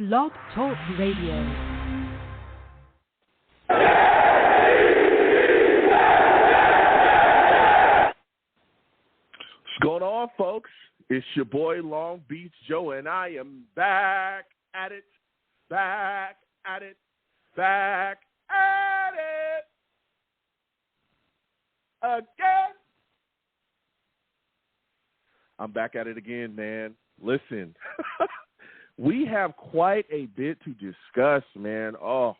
Blog Talk Radio. What's going on, folks? It's your boy Long Beach Joe, and I am back at it again. I'm back at it again, man. Listen, we have quite a bit to discuss, man. Oh,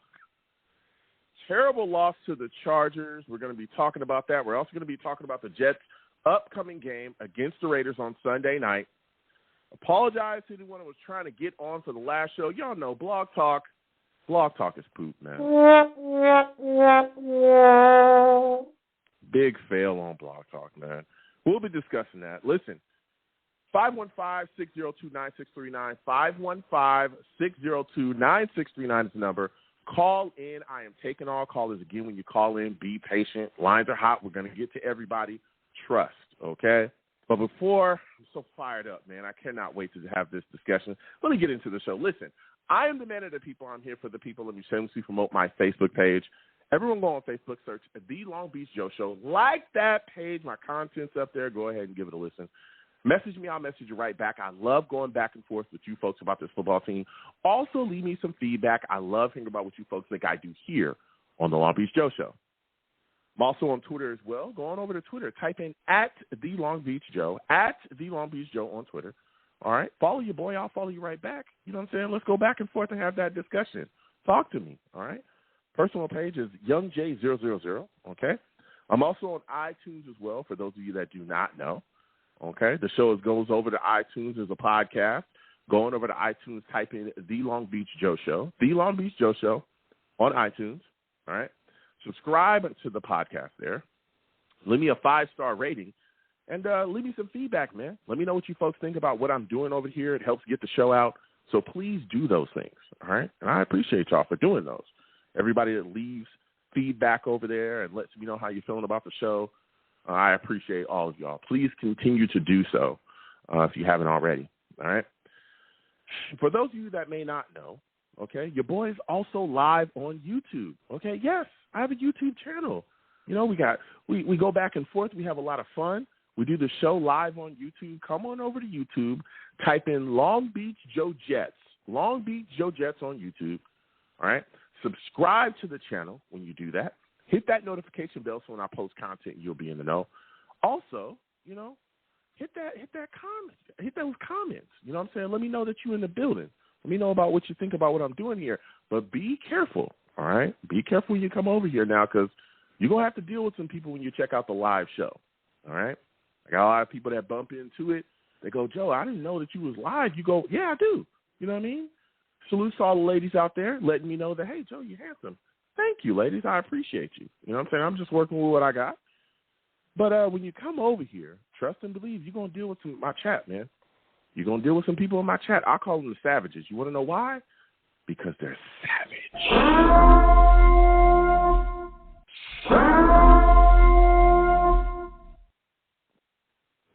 terrible loss to the Chargers. We're going to be talking about that. We're also going to be talking about the Jets' upcoming game against the Raiders on Sunday night. Apologize to anyone who was trying to get on for the last show. Y'all know Blog Talk is poop, man. Big fail on Blog Talk, man. We'll be discussing that. Listen, 515-602-9639. 515-602-9639 is the number. Call in. I am taking all callers. Again, when you call in, be patient. Lines are hot. We're going to get to everybody. Trust, okay? But before, I'm so fired up, man. I cannot wait to have this discussion. Let me get into the show. Listen, I am the man of the people. I'm here for the people. Let me shamelessly promote my Facebook page. Everyone go on Facebook, search The Long Beach Joe Show. Like that page. My content's up there. Go ahead and give it a listen. Message me. I'll message you right back. I love going back and forth with you folks about this football team. Also, leave me some feedback. I love hearing about what you folks think I do here on The Long Beach Joe Show. I'm also on Twitter as well. Go on over to Twitter. Type in @The Long Beach Joe, @The Long Beach Joe on Twitter. All right? Follow your boy. I'll follow you right back. You know what I'm saying? Let's go back and forth and have that discussion. Talk to me. All right? Personal page is YoungJ000. Okay? I'm also on iTunes as well, for those of you that do not know. Okay? The show goes over to iTunes as a podcast. Going over to iTunes, type in The Long Beach Joe Show. The Long Beach Joe Show on iTunes. All right? Subscribe to the podcast there. Leave me a 5-star rating. And leave me some feedback, man. Let me know what you folks think about what I'm doing over here. It helps get the show out. So please do those things, all right? And I appreciate y'all for doing those. Everybody that leaves feedback over there and lets me know how you're feeling about the show, I appreciate all of y'all. Please continue to do so if you haven't already, all right? For those of you that may not know, okay, your boy is also live on YouTube, okay? Yes, I have a YouTube channel. You know, we go back and forth. We have a lot of fun. We do the show live on YouTube. Come on over to YouTube. Type in Long Beach Joe Jets. Long Beach Joe Jets on YouTube. All right? Subscribe to the channel when you do that. Hit that notification bell so when I post content, you'll be in the know. Also, you know, hit that comment. Hit those comments. You know what I'm saying? Let me know that you're in the building. Let me know about what you think about what I'm doing here. But be careful, all right? Be careful when you come over here now, because you're going to have to deal with some people when you check out the live show, all right? I got a lot of people that bump into it. They go, Joe, I didn't know that you was live. You go, yeah, I do. You know what I mean? Salute to all the ladies out there letting me know that, hey, Joe, you're handsome. Thank you, ladies. I appreciate you. You know what I'm saying? I'm just working with what I got. But when you come over here, trust and believe, you're going to deal with my chat, man. You're going to deal with some people in my chat. I call them the savages. You want to know why? Because they're savage.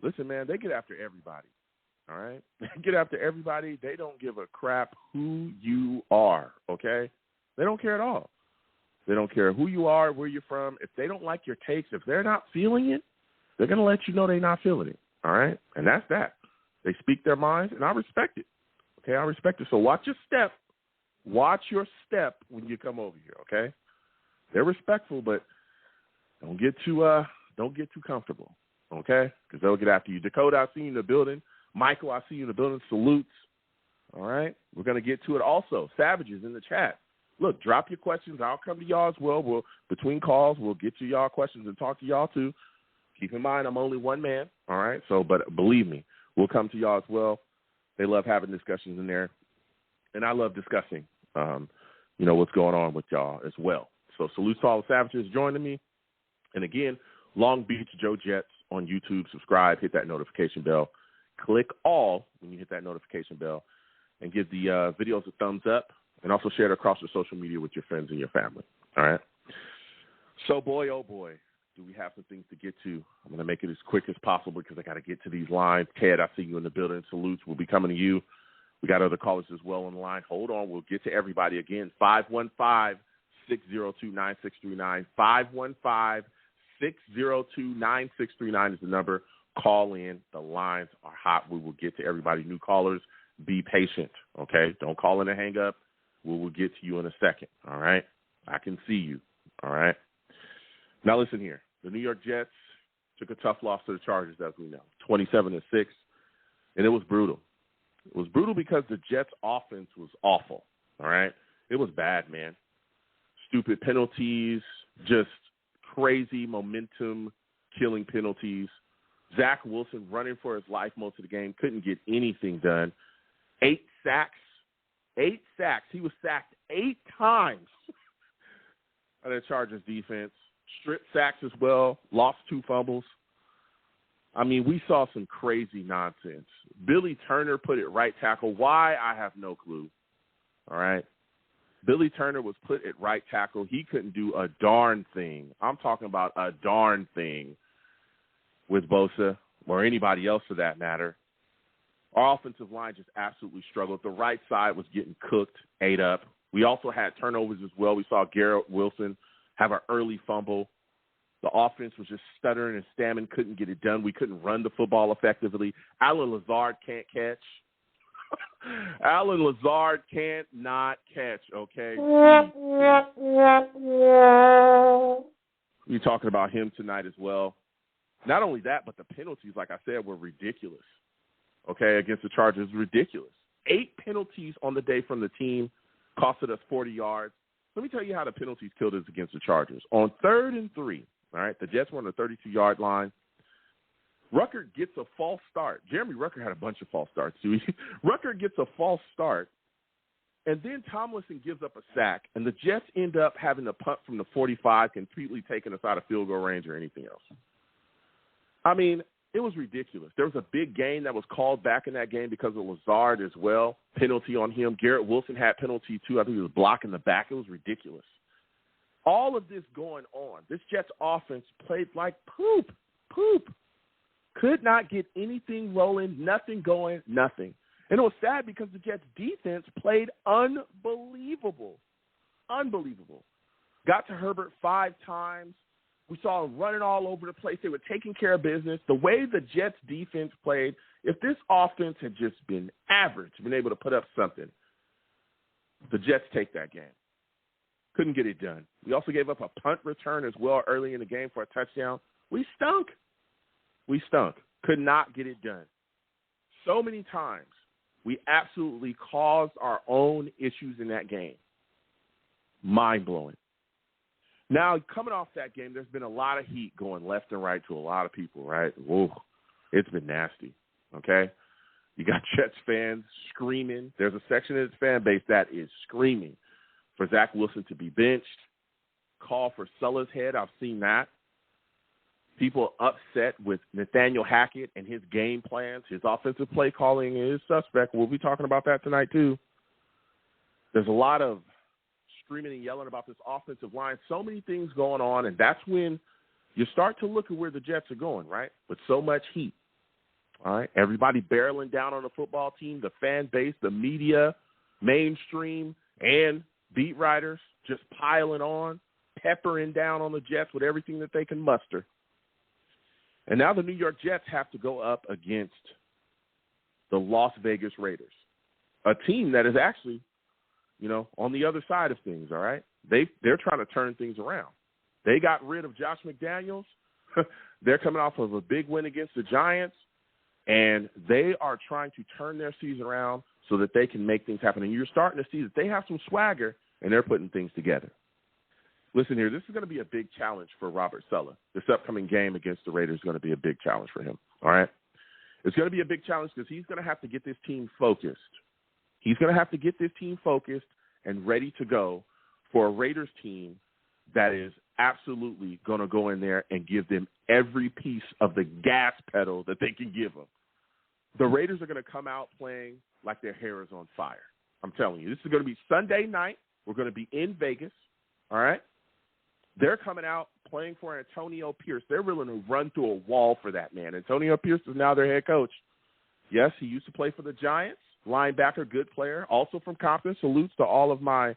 Listen, man, they get after everybody, all right? They get after everybody. They don't give a crap who you are, okay? They don't care at all. They don't care who you are, where you're from. If they don't like your takes, if they're not feeling it, they're going to let you know they're not feeling it, all right? And that's that. They speak their minds, and I respect it, okay? I respect it. So watch your step. Watch your step when you come over here, okay? They're respectful, but don't get too comfortable. Okay? Because they'll get after you. Dakota, I see you in the building. Michael, I see you in the building. Salutes. All right? We're going to get to it also. Savages in the chat. Look, drop your questions. I'll come to y'all as well. Between calls, we'll get to y'all questions and talk to y'all too. Keep in mind, I'm only one man. All right? So, but believe me, we'll come to y'all as well. They love having discussions in there. And I love discussing, what's going on with y'all as well. So salute to all the savages joining me. And again, Long Beach Joe Jets on YouTube. Subscribe, hit that notification bell. Click all when you hit that notification bell, and give the videos a thumbs up, and also share it across your social media with your friends and your family. All right? So, boy, oh, boy, do we have some things to get to. I'm going to make it as quick as possible because I got to get to these lines. Ted, I see you in the building. Salutes. We'll be coming to you. We got other callers as well on the line. Hold on. We'll get to everybody again. 515-602-9639. 515-602-9639 is the number. Call in. The lines are hot. We will get to everybody. New callers, be patient, okay? Don't call in and hang up. We will get to you in a second, all right? I can see you, all right? Now listen here. The New York Jets took a tough loss to the Chargers, as we know, 27-6, and it was brutal. It was brutal because the Jets' offense was awful, all right? It was bad, man. Stupid penalties, just crazy momentum-killing penalties. Zach Wilson running for his life most of the game, couldn't get anything done. 8 sacks. 8 sacks. He was sacked 8 times by the Chargers defense. Strip sacks as well. Lost 2 fumbles. I mean, we saw some crazy nonsense. Billy Turner put it right tackle. Why? I have no clue. All right? Billy Turner was put at right tackle. He couldn't do a darn thing. I'm talking about a darn thing with Bosa or anybody else for that matter. Our offensive line just absolutely struggled. The right side was getting cooked, ate up. We also had turnovers as well. We saw Garrett Wilson have an early fumble. The offense was just stuttering and stammering, couldn't get it done. We couldn't run the football effectively. Alan Lazard can't catch. Alan Lazard can't not catch, okay? We're talking about him tonight as well. Not only that, but the penalties, like I said, were ridiculous, okay, against the Chargers. Ridiculous. 8 penalties on the day from the team costed us 40 yards. Let me tell you how the penalties killed us against the Chargers. On 3rd and 3, all right, the Jets were on the 32-yard line. Rucker gets a false start. Jeremy Rucker had a bunch of false starts, too. Rucker gets a false start, and then Tomlinson gives up a sack, and the Jets end up having a punt from the 45, completely taking us out of field goal range or anything else. I mean, it was ridiculous. There was a big game that was called back in that game because of Lazard as well. Penalty on him. Garrett Wilson had penalty, too. I think he was blocking the back. It was ridiculous. All of this going on. This Jets offense played like poop. Could not get anything rolling, nothing going, nothing. And it was sad because the Jets defense played unbelievable. Got to Herbert 5 times. We saw them running all over the place. They were taking care of business. The way the Jets defense played, if this offense had just been average, been able to put up something, the Jets take that game. Couldn't get it done. We also gave up a punt return as well early in the game for a touchdown. We stunk. Could not get it done. So many times we absolutely caused our own issues in that game. Mind-blowing. Now, coming off that game, there's been a lot of heat going left and right to a lot of people, right? Whoa, it's been nasty, okay? You got Jets fans screaming. There's a section of the fan base that is screaming for Zach Wilson to be benched. Call for Sulla's head. I've seen that. People upset with Nathaniel Hackett and his game plans. His offensive play calling is suspect. We'll be talking about that tonight, too. There's a lot of screaming and yelling about this offensive line. So many things going on, and that's when you start to look at where the Jets are going, right? With so much heat. All right? Everybody barreling down on the football team, the fan base, the media, mainstream, and beat writers just piling on, peppering down on the Jets with everything that they can muster. And now the New York Jets have to go up against the Las Vegas Raiders, a team that is actually, on the other side of things, all right? They're trying to turn things around. They got rid of Josh McDaniels. They're coming off of a big win against the Giants, and they are trying to turn their season around so that they can make things happen. And you're starting to see that they have some swagger, and they're putting things together. Listen here, this is going to be a big challenge for Robert Saleh. This upcoming game against the Raiders is going to be a big challenge for him, all right? It's going to be a big challenge because he's going to have to get this team focused. He's going to have to get this team focused and ready to go for a Raiders team that is absolutely going to go in there and give them every piece of the gas pedal that they can give them. The Raiders are going to come out playing like their hair is on fire. I'm telling you, this is going to be Sunday night. We're going to be in Vegas, all right? They're coming out playing for Antonio Pierce. They're willing to run through a wall for that man. Antonio Pierce is now their head coach. Yes, he used to play for the Giants, linebacker, good player, also from Compton. Salutes to all of my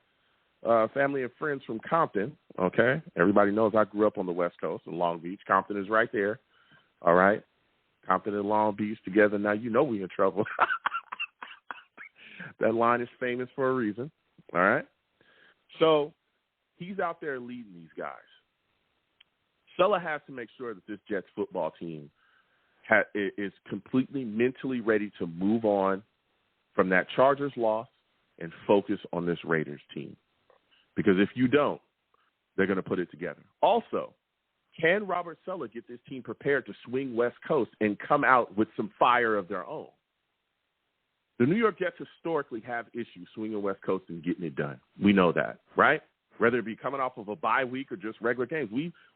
family and friends from Compton, okay? Everybody knows I grew up on the West Coast in Long Beach. Compton is right there, all right? Compton and Long Beach together. Now you know we in trouble. That line is famous for a reason, all right? So he's out there leading these guys. Sella has to make sure that this Jets football team is completely mentally ready to move on from that Chargers loss and focus on this Raiders team. Because if you don't, they're going to put it together. Also, can Robert Sella get this team prepared to swing West Coast and come out with some fire of their own? The New York Jets historically have issues swinging West Coast and getting it done. We know that, right? Whether it be coming off of a bye week or just regular games.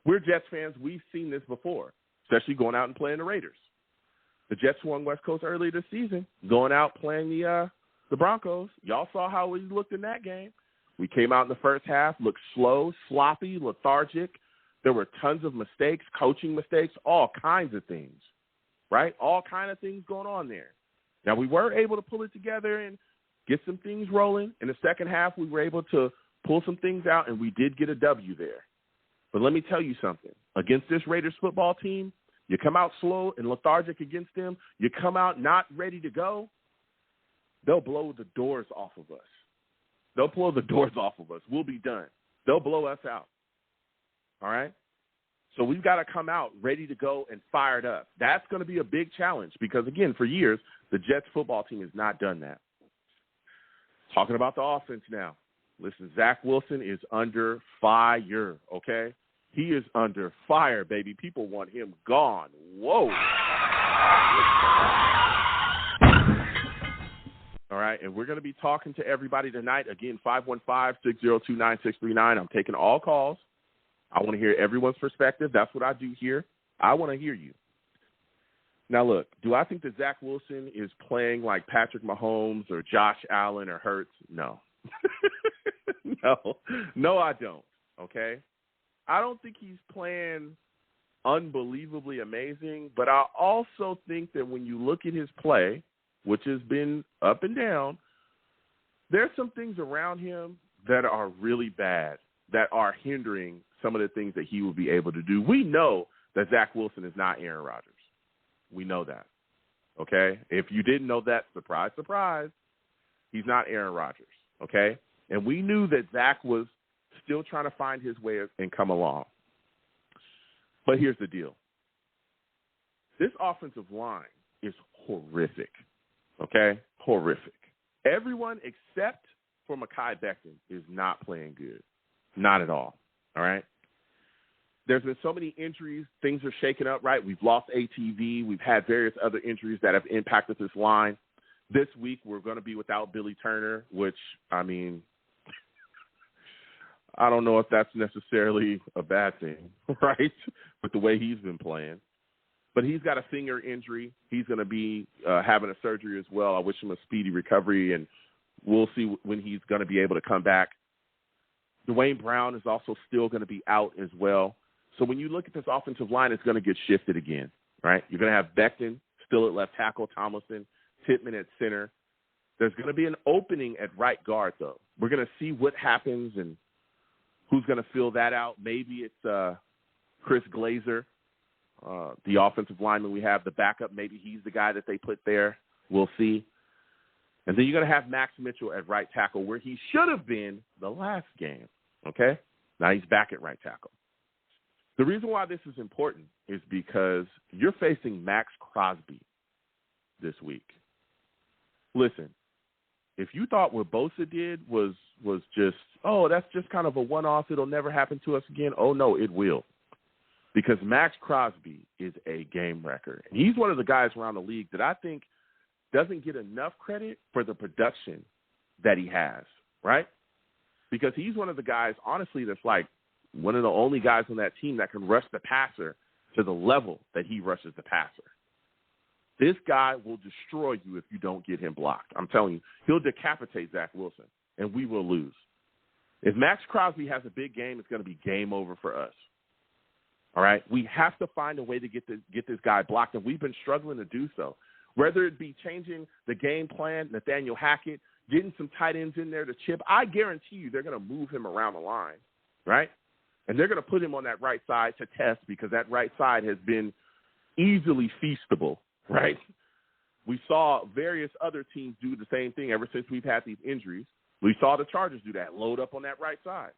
We're Jets fans. We've seen this before, especially going out and playing the Raiders. The Jets swung West Coast earlier this season, going out playing the Broncos. Y'all saw how we looked in that game. We came out in the first half, looked slow, sloppy, lethargic. There were tons of mistakes, coaching mistakes, all kinds of things, right? All kinds of things going on there. Now, we were able to pull it together and get some things rolling. In the second half, we were able to pull some things out, and we did get a W there. But let me tell you something. Against this Raiders football team, you come out slow and lethargic against them, you come out not ready to go, they'll blow the doors off of us. They'll blow the doors off of us. We'll be done. They'll blow us out. All right? So we've got to come out ready to go and fired up. That's going to be a big challenge because, again, for years, the Jets football team has not done that. Talking about the offense now. Listen, Zach Wilson is under fire, okay? He is under fire, baby. People want him gone. Whoa. All right, and we're going to be talking to everybody tonight. Again, 515-602-9639. I'm taking all calls. I want to hear everyone's perspective. That's what I do here. I want to hear you. Now, look, do I think that Zach Wilson is playing like Patrick Mahomes or Josh Allen or Hurts? No. No, I don't, okay? I don't think he's playing unbelievably amazing, but I also think that when you look at his play, which has been up and down, there's some things around him that are really bad, that are hindering some of the things that he will be able to do. We know that Zach Wilson is not Aaron Rodgers. We know that, okay? If you didn't know that, surprise, surprise, he's not Aaron Rodgers, okay? And we knew that Zach was still trying to find his way and come along. But here's the deal. This offensive line is horrific, okay? Horrific. Everyone except for Mekhi Becton is not playing good. Not at all right? There's been so many injuries. Things are shaking up, right? We've lost ATV. We've had various other injuries that have impacted this line. This week, we're going to be without Billy Turner, which, I mean, I don't know if that's necessarily a bad thing, right, with the way he's been playing. But he's got a finger injury. He's going to be having a surgery as well. I wish him a speedy recovery, and we'll see when he's going to be able to come back. Dwayne Brown is also still going to be out as well. So when you look at this offensive line, it's going to get shifted again, right? You're going to have Becton still at left tackle, Tomlinson, Pittman at center. There's going to be an opening at right guard, though. We're going to see what happens and who's going to fill that out. Maybe it's Chris Glazer, the offensive lineman we have, the backup. Maybe he's the guy that they put there. We'll see. And then you're going to have Max Mitchell at right tackle, where he should have been the last game, okay? Now he's back at right tackle. The reason why this is important is because you're facing Max Crosby this week. Listen, if you thought what Bosa did was just, oh, that's just kind of a one-off, it'll never happen to us again, oh, no, it will. Because Max Crosby is a game wrecker. And he's one of the guys around the league that I think doesn't get enough credit for the production that he has, right? Because he's one of the guys, honestly, that's like one of the only guys on that team that can rush the passer to the level that he rushes the passer. This guy will destroy you if you don't get him blocked. I'm telling you, he'll decapitate Zach Wilson, and we will lose. If Max Crosby has a big game, it's going to be game over for us. All right? We have to find a way to get this guy blocked, and we've been struggling to do so. Whether it be changing the game plan, Nathaniel Hackett, getting some tight ends in there to chip, I guarantee you they're going to move him around the line, right? And they're going to put him on that right side to test because that right side has been easily feastable, right? We saw various other teams do the same thing ever since we've had these injuries. We saw the Chargers do that, load up on that right side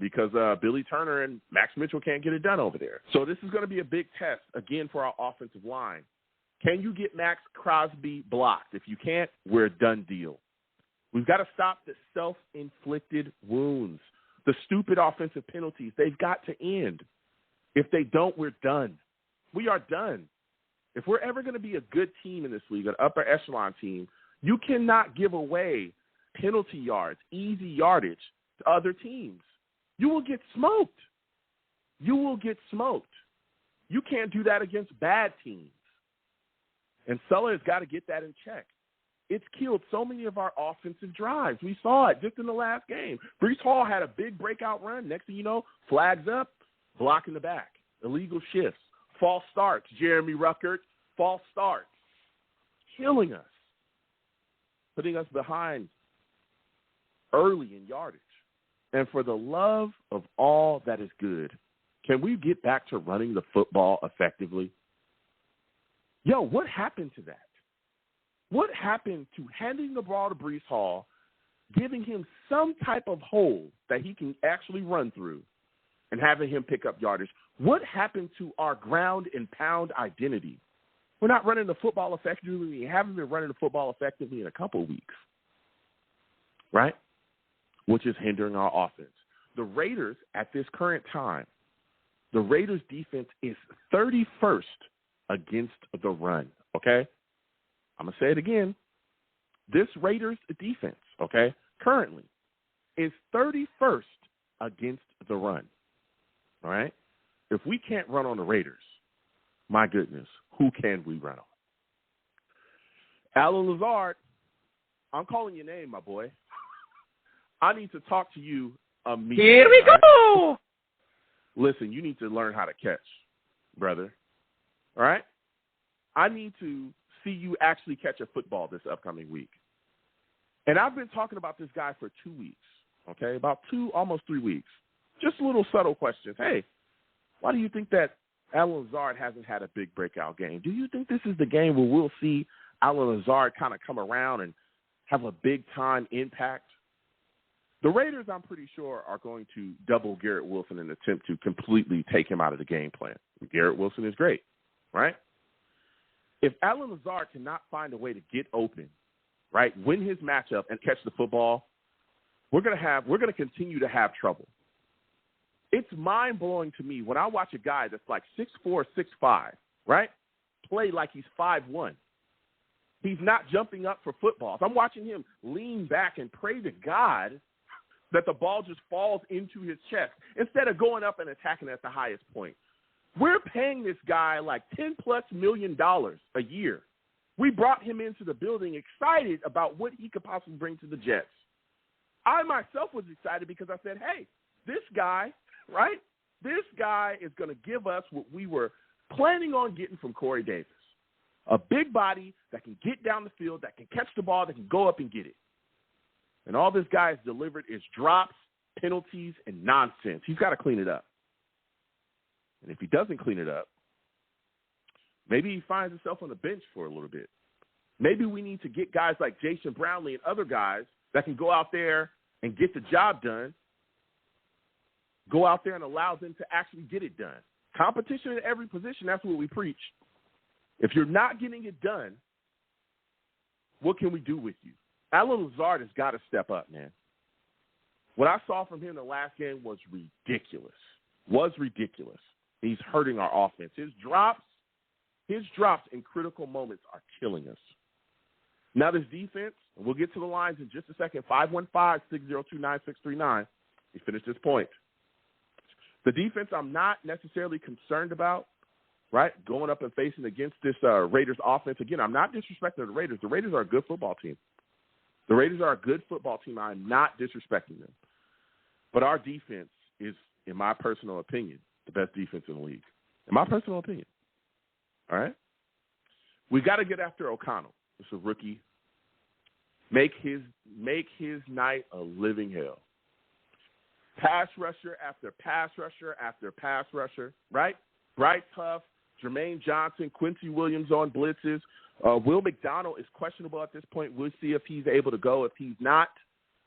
because Billy Turner and Max Mitchell can't get it done over there. So this is going to be a big test, again, for our offensive line. Can you get Max Crosby blocked? If you can't, we're a done deal. We've got to stop the self-inflicted wounds, the stupid offensive penalties. They've got to end. If they don't, we're done. We are done. If we're ever going to be a good team in this league, an upper echelon team, you cannot give away penalty yards, easy yardage to other teams. You will get smoked. You will get smoked. You can't do that against bad teams. And Sulla has got to get that in check. It's killed so many of our offensive drives. We saw it just in the last game. Breece Hall had a big breakout run. Next thing you know, flags up, block in the back, illegal shifts, false starts. Jeremy Ruckert, false starts, killing us, putting us behind early in yardage. And for the love of all that is good, can we get back to running the football effectively? Yo, what happened to that? What happened to handing the ball to Breece Hall, giving him some type of hole that he can actually run through, and having him pick up yardage? What happened to our ground and pound identity? We're not running the football effectively. We haven't been running the football effectively in a couple of weeks, right? Which is hindering our offense. The Raiders, at this current time, the Raiders' defense is 31st against the run, okay? I'm going to say it again. This Raiders defense, okay, currently is 31st against the run, all right? If we can't run on the Raiders, my goodness, who can we run on? Alan Lazard, I'm calling your name, my boy. I need to talk to you immediately. Here we go. Right? Listen, you need to learn how to catch, brother. All right? I need to see you actually catch a football this upcoming week. And I've been talking about this guy for 2 weeks, okay, about almost 3 weeks. Just little subtle questions. Hey, why do you think that Alan Lazard hasn't had a big breakout game? Do you think this is the game where we'll see Alan Lazard kind of come around and have a big-time impact? The Raiders, I'm pretty sure, are going to double Garrett Wilson in an attempt to completely take him out of the game plan. Garrett Wilson is great, right? If Alan Lazard cannot find a way to get open, right, win his matchup and catch the football, we're going to continue to have trouble. It's mind-blowing to me when I watch a guy that's like 6'4", 6'5", right, play like he's 5'1". He's not jumping up for footballs. I'm watching him lean back and pray to God that the ball just falls into his chest instead of going up and attacking at the highest point. We're paying this guy like $10+ million a year. We brought him into the building excited about what he could possibly bring to the Jets. I myself was excited because I said, hey, this guy, right, this guy is going to give us what we were planning on getting from Corey Davis, a big body that can get down the field, that can catch the ball, that can go up and get it. And all this guy has delivered is drops, penalties, and nonsense. He's got to clean it up. And if he doesn't clean it up, maybe he finds himself on the bench for a little bit. Maybe we need to get guys like Jason Brownlee and other guys that can go out there and get the job done, go out there and allow them to actually get it done. Competition in every position, that's what we preach. If you're not getting it done, what can we do with you? Alan Lazard has got to step up, man. What I saw from him in the last game was ridiculous. He's hurting our offense. His drops in critical moments are killing us. Now this defense, and we'll get to the lines in just a second, 515-602-9639. We finish this point. The defense I'm not necessarily concerned about, right, going up and facing against this Raiders offense. Again, I'm not disrespecting the Raiders. The Raiders are a good football team. I'm not disrespecting them. But our defense is, in my personal opinion, the best defense in the league. In my personal opinion. All right? We got to get after O'Connell. It's a rookie. Make his night a living hell. Pass rusher after pass rusher after pass rusher, right? Bryce Huff, Jermaine Johnson, Quincy Williams on blitzes. Will McDonald is questionable at this point. We'll see if he's able to go. If he's not,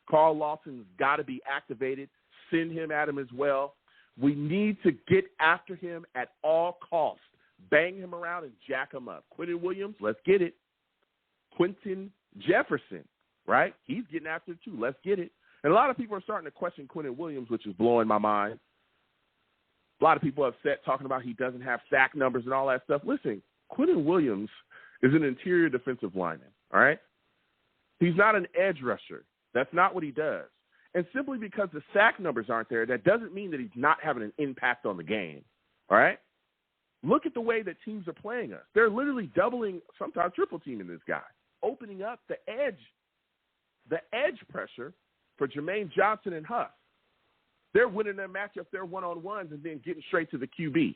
Carl Lawson's got to be activated. Send him at him as well. We need to get after him at all costs. Bang him around and jack him up. Quentin Williams, let's get it. Quentin Jefferson, right? He's getting after it too. Let's get it. And a lot of people are starting to question Quentin Williams, which is blowing my mind. A lot of people are upset talking about he doesn't have sack numbers and all that stuff. Listen, Quentin Williams is an interior defensive lineman, all right? He's not an edge rusher. That's not what he does. And simply because the sack numbers aren't there, that doesn't mean that he's not having an impact on the game, all right? Look at the way that teams are playing us. They're literally doubling, sometimes triple teaming this guy, opening up the edge pressure for Jermaine Johnson and Huff. They're winning their matchups, their one-on-ones, and then getting straight to the QB.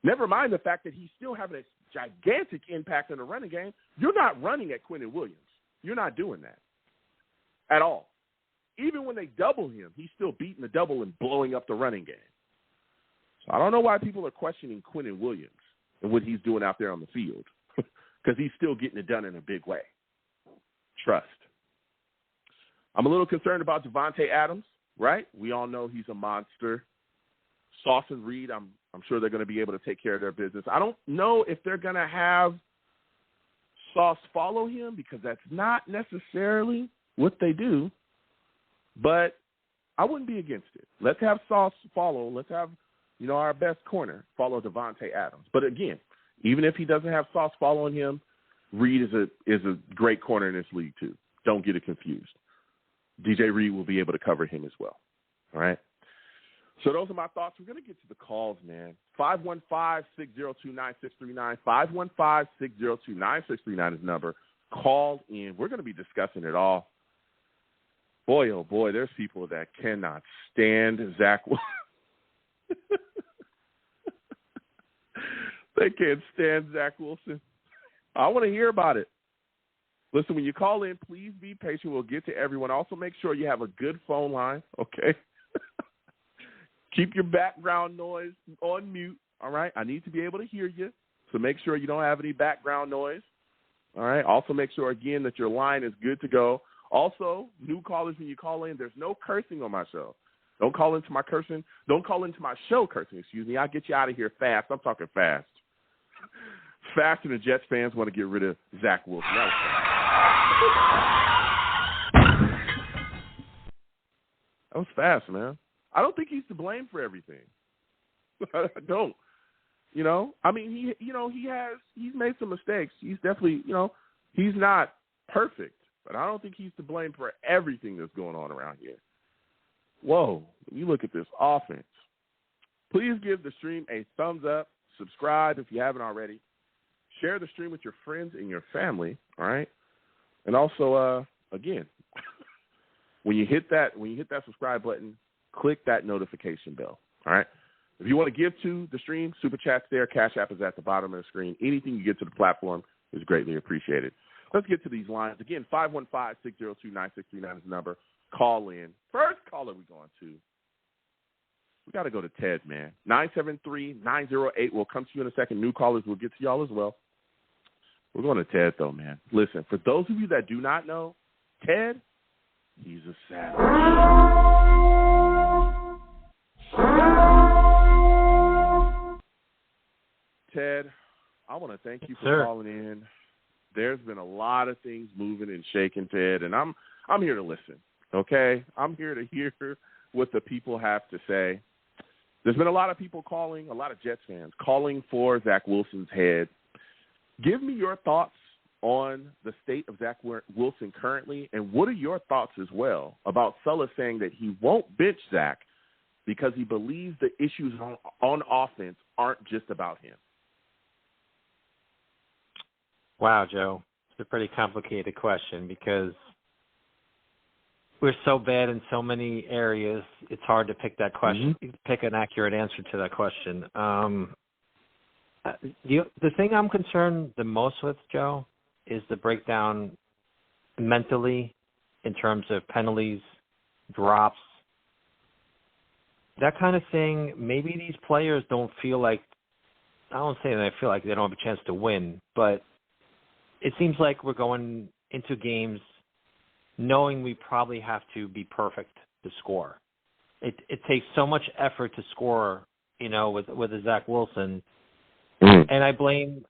Never mind the fact that he's still having a gigantic impact on the running game. You're not running at Quentin Williams. You're not doing that at all. Even when they double him, he's still beating the double and blowing up the running game. So I don't know why people are questioning Quentin Williams and what he's doing out there on the field, because he's still getting it done in a big way. Trust. I'm a little concerned about Davante Adams, right? We all know he's a monster. Sauce and Reed, I'm sure they're going to be able to take care of their business. I don't know if they're going to have Sauce follow him, because that's not necessarily what they do, but I wouldn't be against it. Let's have Sauce follow. Let's have, our best corner follow Davante Adams. But again, even if he doesn't have Sauce following him, Reed is a great corner in this league too. Don't get it confused. DJ Reed will be able to cover him as well. All right? So those are my thoughts. We're going to get to the calls, man. 515-602-9639. 515-602-9639 is the number. Call in. We're going to be discussing it all. Boy, oh boy, there's people that cannot stand Zach Wilson. They can't stand Zach Wilson. I want to hear about it. Listen, when you call in, please be patient. We'll get to everyone. Also, make sure you have a good phone line, okay? Keep your background noise on mute, all right? I need to be able to hear you, so make sure you don't have any background noise, all right? Also, make sure, again, that your line is good to go. Also, new callers, when you call in, there's no cursing on my show. Don't call into my cursing. Don't call into my show cursing, excuse me. I'll get you out of here fast. I'm talking fast. Faster than Jets fans want to get rid of Zach Wilson. That was fast, man. I don't think he's to blame for everything. I don't. I mean, he's made some mistakes. He's definitely, he's not perfect, but I don't think he's to blame for everything that's going on around here. Whoa, when you look at this offense, please give the stream a thumbs up, subscribe if you haven't already, share the stream with your friends and your family, all right? And also, again, when you hit that subscribe button, click that notification bell, all right? If you want to give to the stream, Super Chat's there, Cash App is at the bottom of the screen. Anything you get to the platform is greatly appreciated. Let's get to these lines. Again, 515-602-9639 is the number. Call in. First caller we're going to. We got to go to Ted, man. 973-908. We'll come to you in a second. New callers, we'll get to y'all as well. We're going to Ted, though, man. Listen, for those of you that do not know, Ted, he's a savage. Ted, I want to thank you for calling in. There's been a lot of things moving and shaking, Ted, and I'm here to listen. Okay, I'm here to hear what the people have to say. There's been a lot of people calling, a lot of Jets fans calling for Zach Wilson's head. Give me your thoughts on the state of Zach Wilson currently, and what are your thoughts as well about Sulla saying that he won't bench Zach because he believes the issues on offense aren't just about him? Wow, Joe. It's a pretty complicated question because we're so bad in so many areas, it's hard to pick that question, pick an accurate answer to that question. The thing I'm concerned the most with, Joe, is the breakdown mentally in terms of penalties, drops, that kind of thing. Maybe these players don't feel like, I don't say that I feel like they don't have a chance to win, but it seems like we're going into games knowing we probably have to be perfect to score. It takes so much effort to score, with a Zach Wilson. And I blame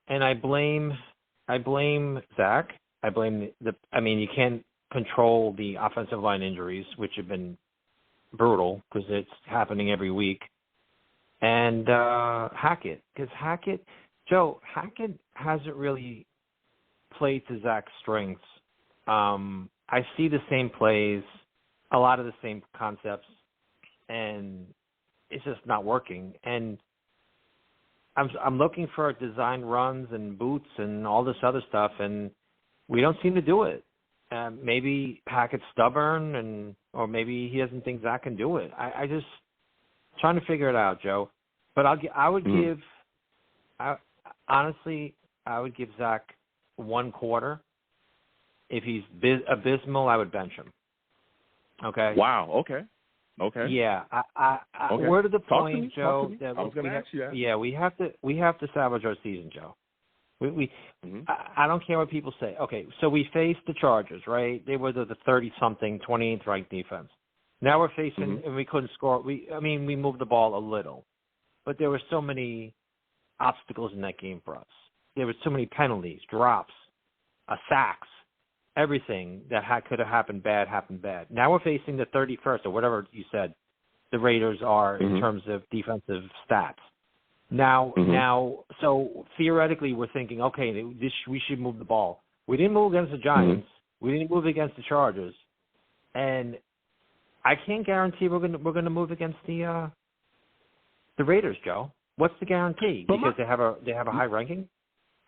Zach. You can't control the offensive line injuries, which have been brutal because it's happening every week. And Hackett, because Hackett hasn't really played to Zach's strengths. I see the same plays, a lot of the same concepts, and it's just not working. And I'm looking for design runs and boots and all this other stuff, and we don't seem to do it. Maybe Hackett's stubborn, or maybe he doesn't think Zach can do it. I just trying to figure it out, Joe. But I would give Zach one quarter. If he's abysmal, I would bench him. Okay. Wow. Okay. Yeah. Okay. We're to the Talk point, to me. Joe. Talk to me. That I was going to ask you that. Yeah, we have to salvage our season, Joe. I don't care what people say. Okay, so we faced the Chargers, right? They were the 30-something, 28th ranked defense. Now we're facing, and we couldn't score. We moved the ball a little, but there were so many obstacles in that game for us. There were so many penalties, drops, sacks, everything that could have happened bad. Now we're facing the 31st or whatever you said the Raiders are in terms of defensive stats. Now, so theoretically we're thinking, okay, we should move the ball. We didn't move against the Giants. We didn't move against the Chargers, and I can't guarantee we're gonna move against the Raiders, Joe. What's the guarantee? Because they have a high ranking.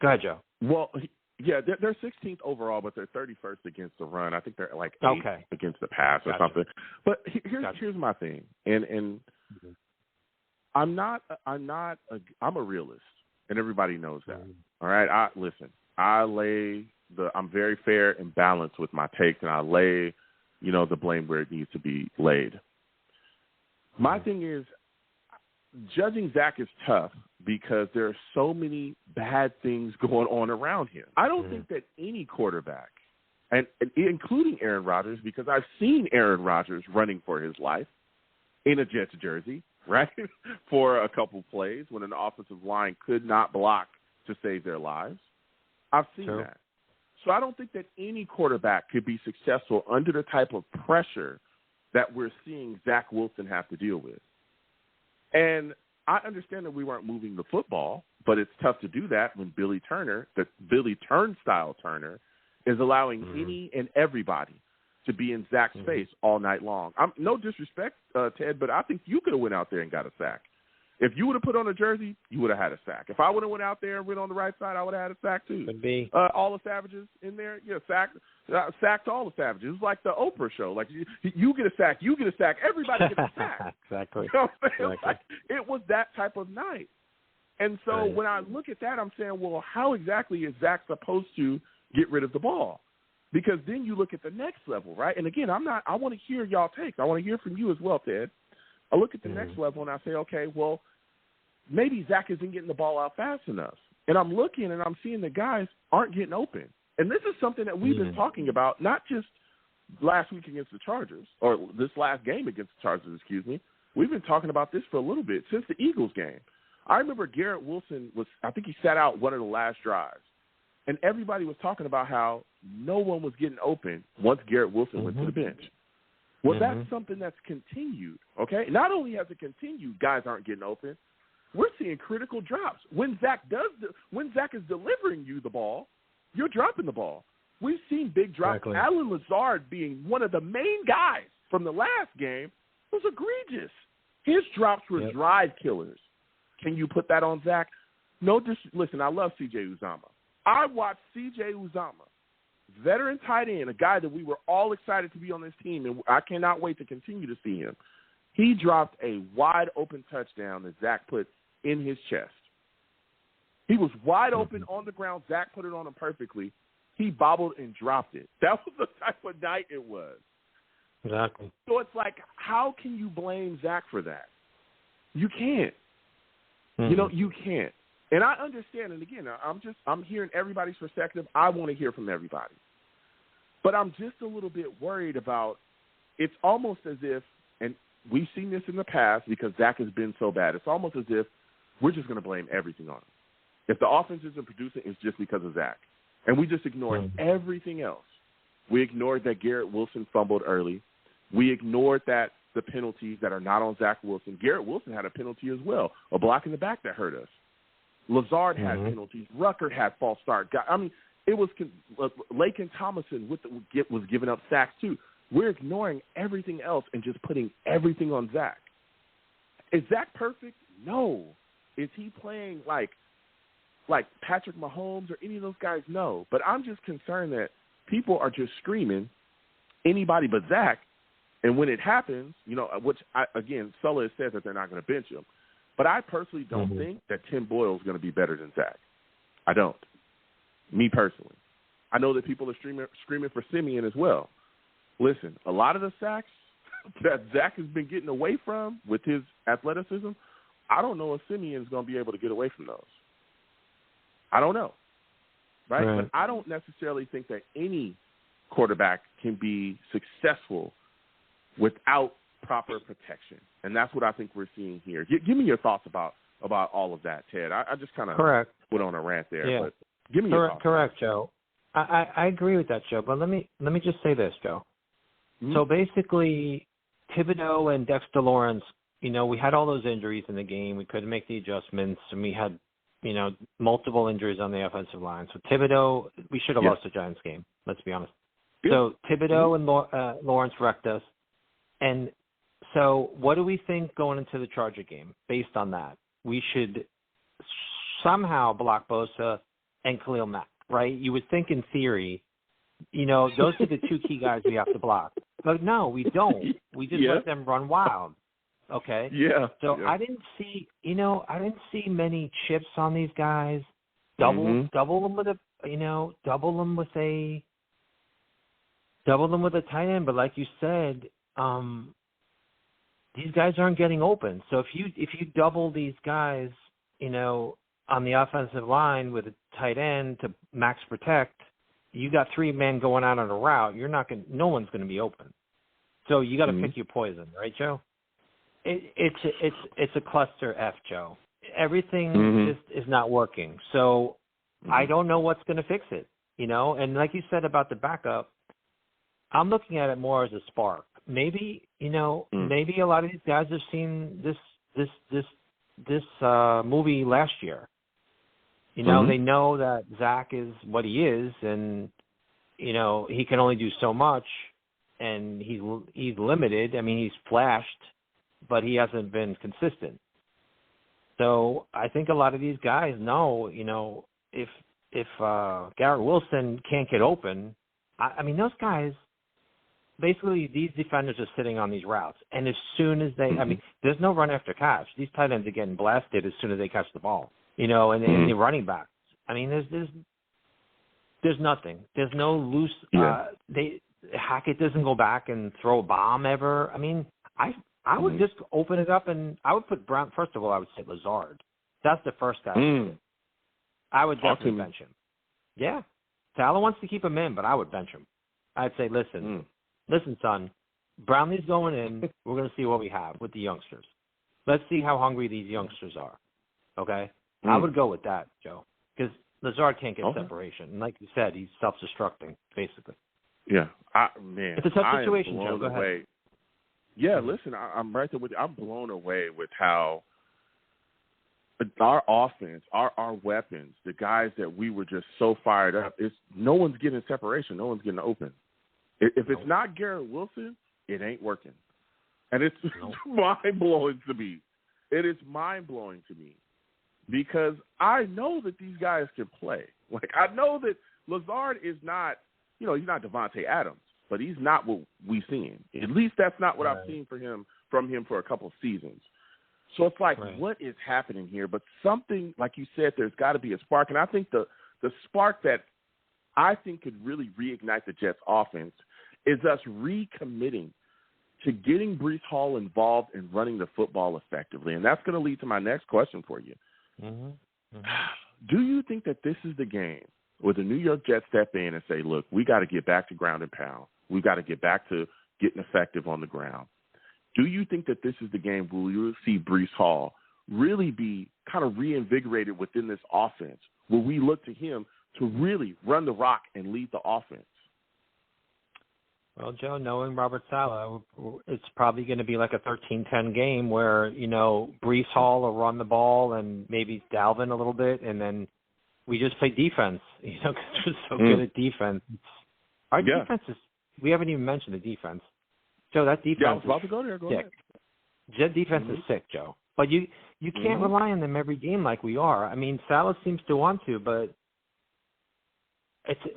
Go ahead, Joe. Well, yeah, they're 16th overall, but they're 31st against the run. I think they're like 8th against the pass or something. But here's my thing, and I'm a realist, and everybody knows that. All right, I'm very fair and balanced with my takes, and I lay, the blame where it needs to be laid. My thing is, judging Zach is tough because there are so many bad things going on around him. I don't think that any quarterback, and including Aaron Rodgers, because I've seen Aaron Rodgers running for his life in a Jets jersey, right, for a couple plays when an offensive line could not block to save their lives. I've seen that. So I don't think that any quarterback could be successful under the type of pressure that we're seeing Zach Wilson have to deal with. And I understand that we weren't moving the football, but it's tough to do that when Billy Turner, the Billy Turnstile Turner, is allowing any and everybody to be in Zach's face all night long. No disrespect, Ted, but I think you could have went out there and got a sack. If you would have put on a jersey, you would have had a sack. If I would have went out there and went on the right side, I would have had a sack too. Could be. All the Savages in there, sacked all the Savages. It's like the Oprah show. Like you get a sack, everybody gets a sack. Exactly. You know what I'm saying? Exactly. Like, it was that type of night. And so when I look at that, I'm saying, well, how exactly is Zach supposed to get rid of the ball? Because then you look at the next level, right? And again, I want to hear y'all takes. I want to hear from you as well, Ted. I look at the next level and I say, okay, well, maybe Zach isn't getting the ball out fast enough. And I'm looking and I'm seeing the guys aren't getting open. And this is something that we've been talking about, not just last week against the Chargers, or this last game against the Chargers, We've been talking about this for a little bit since the Eagles game. I remember Garrett Wilson I think he sat out one of the last drives. And everybody was talking about how no one was getting open once Garrett Wilson went to the bench. Well, that's something that's continued, okay? Not only has it continued, guys aren't getting open, we're seeing critical drops. When Zach is delivering you the ball, you're dropping the ball. We've seen big drops. Exactly. Allen Lazard being one of the main guys from the last game was egregious. His drops were drive killers. Can you put that on Zach? No, listen, I love C.J. Uzomah. I watched C.J. Uzomah, veteran tight end, a guy that we were all excited to be on this team, and I cannot wait to continue to see him. He dropped a wide-open touchdown that Zach put in his chest. He was wide open on the ground. Zach put it on him perfectly. He bobbled and dropped it. That was the type of night it was. Exactly. So it's like, how can you blame Zach for that? You can't. You can't. And I understand. And again, I'm hearing everybody's perspective. I want to hear from everybody. But I'm just a little bit worried about, it's almost as if, and we've seen this in the past because Zach has been so bad, it's almost as if we're just going to blame everything on him. If the offense isn't producing, it's just because of Zach. And we just ignored everything else. We ignored that Garrett Wilson fumbled early. We ignored that the penalties that are not on Zach Wilson. Garrett Wilson had a penalty as well, a block in the back that hurt us. Lazard had penalties. Rucker had false start. I mean, it was Laken Thomason was giving up sacks too. We're ignoring everything else and just putting everything on Zach. Is Zach perfect? No. Is he playing like Patrick Mahomes or any of those guys? No. But I'm just concerned that people are just screaming anybody but Zach. And when it happens, again, Sulla has said that they're not going to bench him. But I personally don't think that Tim Boyle is going to be better than Zach. I don't. Me personally. I know that people are screaming for Simeon as well. Listen, a lot of the sacks that Zach has been getting away from with his athleticism, I don't know if Simeon is going to be able to get away from those. I don't know. Right? But I don't necessarily think that any quarterback can be successful without proper protection. And that's what I think we're seeing here. Give me your thoughts about all of that, Ted. I just kind of went on a rant there. Yeah. But give me your thoughts. Correct, Joe. I agree with that, Joe. But let me just say this, Joe. So basically, Thibodeau and Dexter Lawrence, we had all those injuries in the game. We couldn't make the adjustments, and we had, multiple injuries on the offensive line. So Thibodeau, we should have lost the Giants game. Let's be honest. Yeah. So Thibodeau and Lawrence wrecked us. And so what do we think going into the Charger game based on that? We should somehow block Bosa and Khalil Mack, right? You would think in theory, those are the two key guys we have to block. But no, we don't. We just let them run wild. Okay? Yeah. So I didn't see, I didn't see many chips on these guys. Double them with a tight end. But like you said, these guys aren't getting open. So if you double these guys, on the offensive line with a tight end to max protect, you got three men going out on a route. No one's going to be open. So you got to pick your poison, right, Joe? It's a cluster F, Joe. Everything just is not working. So I don't know what's going to fix it, And like you said about the backup, I'm looking at it more as a spark. Maybe maybe a lot of these guys have seen this movie last year. They know that Zach is what he is, and he can only do so much, and he's limited. I mean, he's flashed, but he hasn't been consistent. So I think a lot of these guys know, if Garrett Wilson can't get open, I mean, those guys. Basically, these defenders are sitting on these routes, and as soon as there's no run after catch. These tight ends are getting blasted as soon as they catch the ball, and the running backs. I mean, there's nothing. There's no loose. Hackett doesn't go back and throw a bomb ever. I mean, I would just open it up, and I would put Brown. First of all, I would say Lazard. That's the first guy. I would definitely bench him. Yeah, Tyler wants to keep him in, but I would bench him. I'd say, listen, son, Brownlee's going in. We're going to see what we have with the youngsters. Let's see how hungry these youngsters are. Okay? I would go with that, Joe, because Lazard can't get separation. And like you said, he's self-destructing, basically. Yeah. It's a tough situation, Joe. Go ahead. Yeah, listen, I'm right there with you. I'm blown away with how our offense, our weapons, the guys that we were just so fired up, no one's getting separation. No one's getting open. If it's not Garrett Wilson, it ain't working. And it's mind-blowing to me. It is mind-blowing to me because I know that these guys can play. Like, I know that Lazard is not, he's not Davante Adams, but he's not what we've seen. At least that's not what I've seen from him for a couple of seasons. So it's like, right. what is happening here? But something, like you said, there's got to be a spark. And I think the spark that I think could really reignite the Jets offense is us recommitting to getting Breece Hall involved in running the football effectively. And that's going to lead to my next question for you. Mm-hmm. Mm-hmm. Do you think that this is the game where the New York Jets step in and say, look, we got to get back to ground and pound. We got to get back to getting effective on the ground. Do you think that this is the game where we will see Breece Hall really be kind of reinvigorated within this offense, where we look to him to really run the rock and lead the offense? Well, Joe, knowing Robert Saleh, it's probably going to be like a 13-10 game where, Breece Hall will run the ball and maybe Dalvin a little bit, and then we just play defense, because we're so good at defense. Our defense is – we haven't even mentioned the defense. Joe, that defense I was about to go there. Go sick. ahead. Jet defense is sick, Joe. But you can't rely on them every game like we are. I mean, Saleh seems to want to, but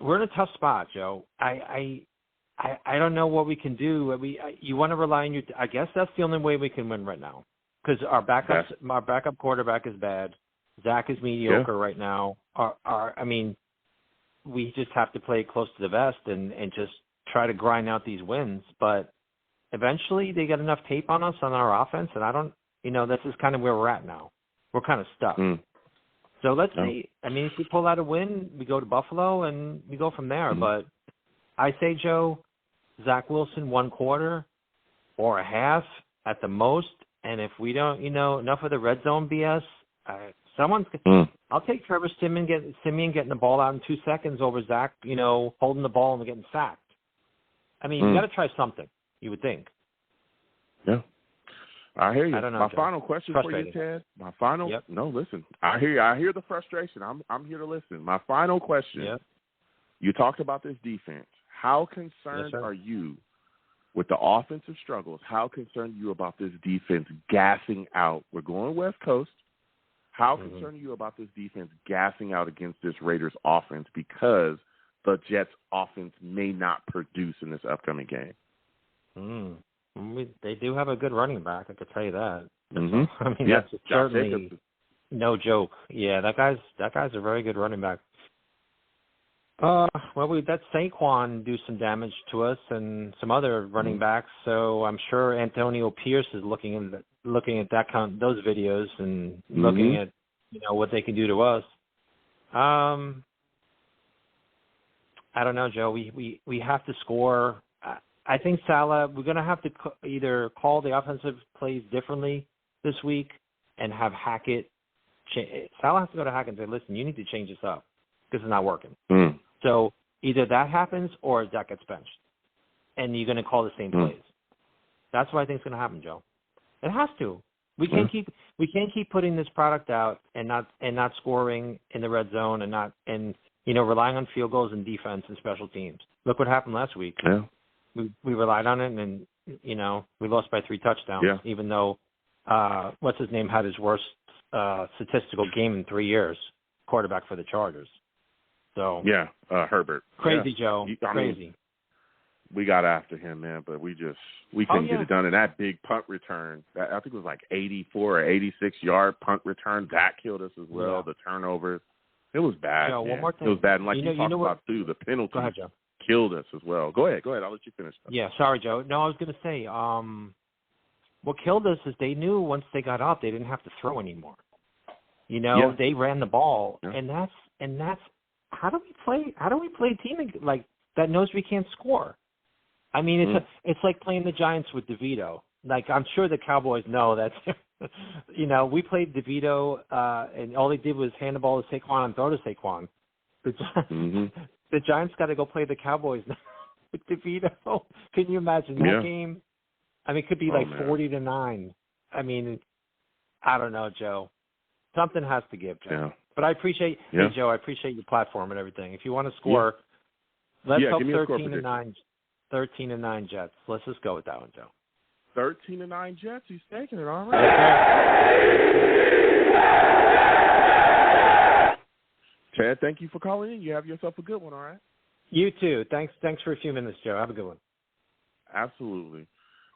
we're in a tough spot, Joe. I don't know what we can do. You want to rely on I guess that's the only way we can win right now, because our backup quarterback is bad. Zach is mediocre right now. We just have to play close to the vest and just try to grind out these wins. But eventually, they get enough tape on us on our offense, and this is kind of where we're at now. We're kind of stuck. So let's see. I mean, if we pull out a win, we go to Buffalo and we go from there. But I say, Joe, Zach Wilson 1 quarter or a half at the most. And if we don't, enough of the red zone BS, I'll take Trevor Siemian getting the ball out in 2 seconds over Zach, holding the ball and getting sacked. I mean, you got to try something, you would think. Yeah. I hear you. I don't know, my Joe. final question for you, Ted. No, listen. I hear you. I hear the frustration. I'm here to listen. My final question. Yep. You talked about this defense. How concerned are you with the offensive struggles? How concerned are you about this defense gassing out? We're going West Coast. How concerned are you about this defense gassing out against this Raiders offense because the Jets offense may not produce in this upcoming game? They do have a good running back, I could tell you that. I mean, that's Josh certainly Jacobs. no joke. Yeah, that guy's a very good running back. We let Saquon do some damage to us and some other running backs, so I'm sure Antonio Pierce is looking at those videos and looking at what they can do to us. I don't know, Joe. We have to score. I think Saleh, we're going to have to either call the offensive plays differently this week and have Hackett. Saleh has to go to Hackett and say, listen, you need to change this up because it's not working. So either that happens or Zach gets benched, and you're going to call the same plays. That's what I think is going to happen, Joe. It has to. We can't keep putting this product out and not scoring in the red zone and relying on field goals and defense and special teams. Look what happened last week. Yeah. We relied on it, and we lost by 3 touchdowns. Yeah. Even though what's his name had his worst statistical game in 3 years, quarterback for the Chargers. So Herbert. Crazy, Joe. Crazy. We got after him, man, but we couldn't get it done. And that big punt return, I think it was like 84 or 86-yard punt return, that killed us as well. Yeah. The turnovers, it was bad. Joe, one more thing. It was bad. And like you talked about too, the penalties. Go ahead, Joe. Killed us as well. Go ahead. I'll let you finish. Yeah, sorry, Joe. No, I was going to say, what killed us is they knew once they got up, they didn't have to throw anymore. They ran the ball, and that's how do we play a team like that knows we can't score? I mean, it's like playing the Giants with DeVito. Like, I'm sure the Cowboys know that. We played DeVito, and all they did was hand the ball to Saquon and throw to Saquon. The Giants got to go play the Cowboys now with DeVito. Can you imagine that game? I mean, it could be 40-9. I mean, I don't know, Joe. Something has to give, Joe. Yeah. But I appreciate, hey, Joe, I appreciate your platform and everything. If you want to score, let's hope 13-9 Jets. Let's just go with that one, Joe. 13-9 Jets. He's taking it, all right. Ted, thank you for calling in. You have yourself a good one, all right? You too. Thanks for a few minutes, Joe. Have a good one. Absolutely.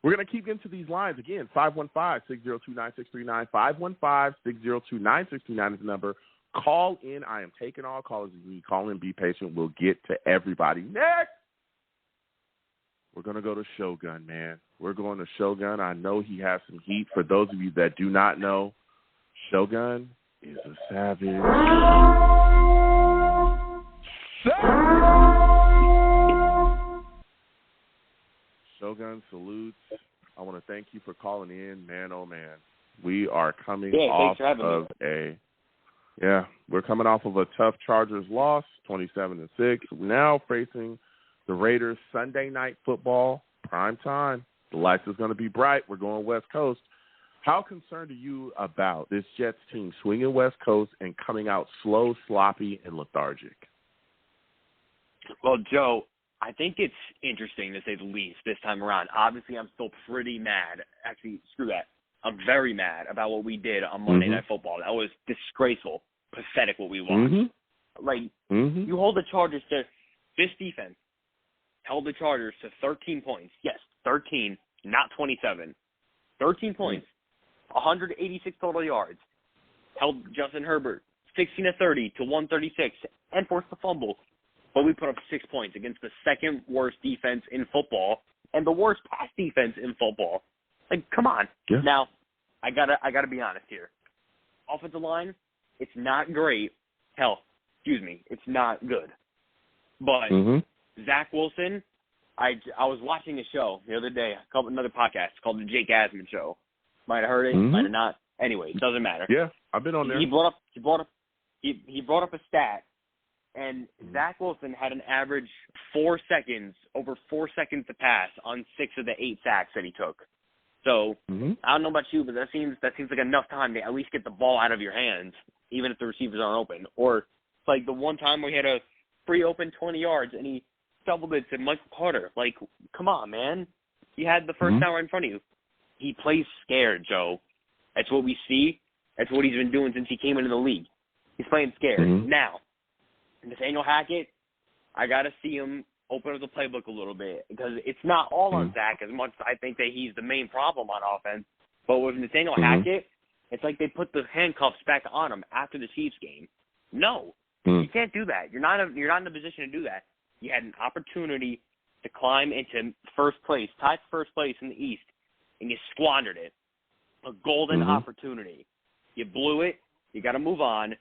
We're going to keep getting to these lines. Again, 515-602-9639. 515-602-9639 is the number. Call in. I am taking all callers. If you call in, be patient. We'll get to everybody. Next, we're going to go to Shogun, man. We're going to Shogun. I know he has some heat. For those of you that do not know, Shogun is a savage. Shogun, salutes. I want to thank you for calling in, man. Oh man, we are coming off of we're coming off of a tough Chargers loss, 27-6. We're now facing the Raiders Sunday night football, prime time. The lights is going to be bright. We're going West Coast. How concerned are you about this Jets team swinging West Coast and coming out slow, sloppy, and lethargic? Well, Joe, I think it's interesting, to say the least, this time around. Obviously, I'm still pretty mad. Actually, screw that. I'm very mad about what we did on Monday Night Football. That was disgraceful, pathetic what we watched. You hold the Chargers to – this defense held the Chargers to 13 points. Yes, 13, not 27. 13 points, 186 total yards. Held Justin Herbert 16-30 to 136 and forced the fumble. But we put up 6 points against the second worst defense in football and the worst pass defense in football. Like, come on. Yeah. Now, I gotta be honest here. Offensive line, it's not great. Hell, it's not good. But Zach Wilson, I was watching a show the other day, another podcast called the Jake Asman Show. Might have heard it, might have not. Anyway, it doesn't matter. Yeah, I've been on there. He brought up a stat. And Zach Wilson had an average 4 seconds, over 4 seconds to pass on 6 of the 8 sacks that he took. So I don't know about you, but that seems like enough time to at least get the ball out of your hands, even if the receivers aren't open. Or it's like the one time where he had a free open 20 yards and he doubled it to Michael Carter. Like, come on, man. You had the first down right in front of you. He plays scared, Joe. That's what we see. That's what he's been doing since he came into the league. He's playing scared. Now, Nathaniel Hackett, I got to see him open up the playbook a little bit because it's not all on Zach as much as I think that he's the main problem on offense. But with Nathaniel Hackett, it's like they put the handcuffs back on him after the Chiefs game. No, you can't do that. You're not in a position to do that. You had an opportunity to climb into first place, tied first place in the East, and you squandered it. A golden opportunity. You blew it. You got to move on.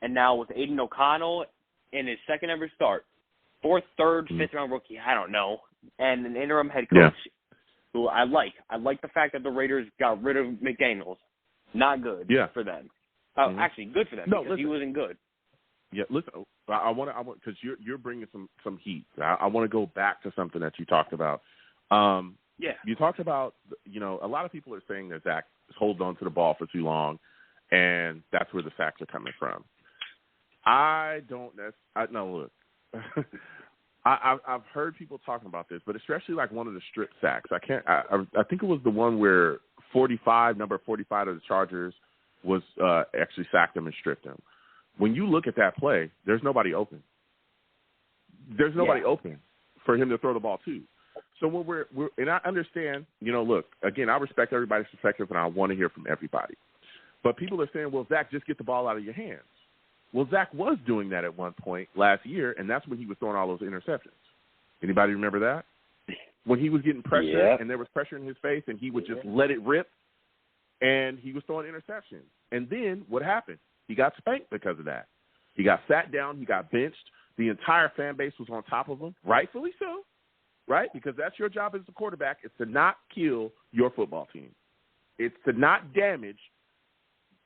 And now with Aiden O'Connell in his second ever start, fourth, third, fifth-round rookie, I don't know, and an interim head coach who I like. I like the fact that the Raiders got rid of McDaniels. Not good for them. Actually, good for them because he wasn't good. Yeah, listen, I want because you're bringing some heat. I want to go back to something that you talked about. You talked about, a lot of people are saying that Zach holds on to the ball for too long, and that's where the sacks are coming from. Look, I've heard people talking about this, but especially like one of the strip sacks. I think it was the one where number 45 of the Chargers was actually sacked him and stripped him. When you look at that play, there's nobody open. There's nobody open for him to throw the ball to. So when we're and I understand, look, again, I respect everybody's perspective and I want to hear from everybody. But people are saying, well, Zach, just get the ball out of your hands. Well, Zach was doing that at one point last year, and that's when he was throwing all those interceptions. Anybody remember that? When he was getting pressure and there was pressure in his face and he would just let it rip, and he was throwing interceptions. And then what happened? He got spanked because of that. He got sat down. He got benched. The entire fan base was on top of him, rightfully so, right? Because that's your job as the quarterback, is to not kill your football team. It's to not damage,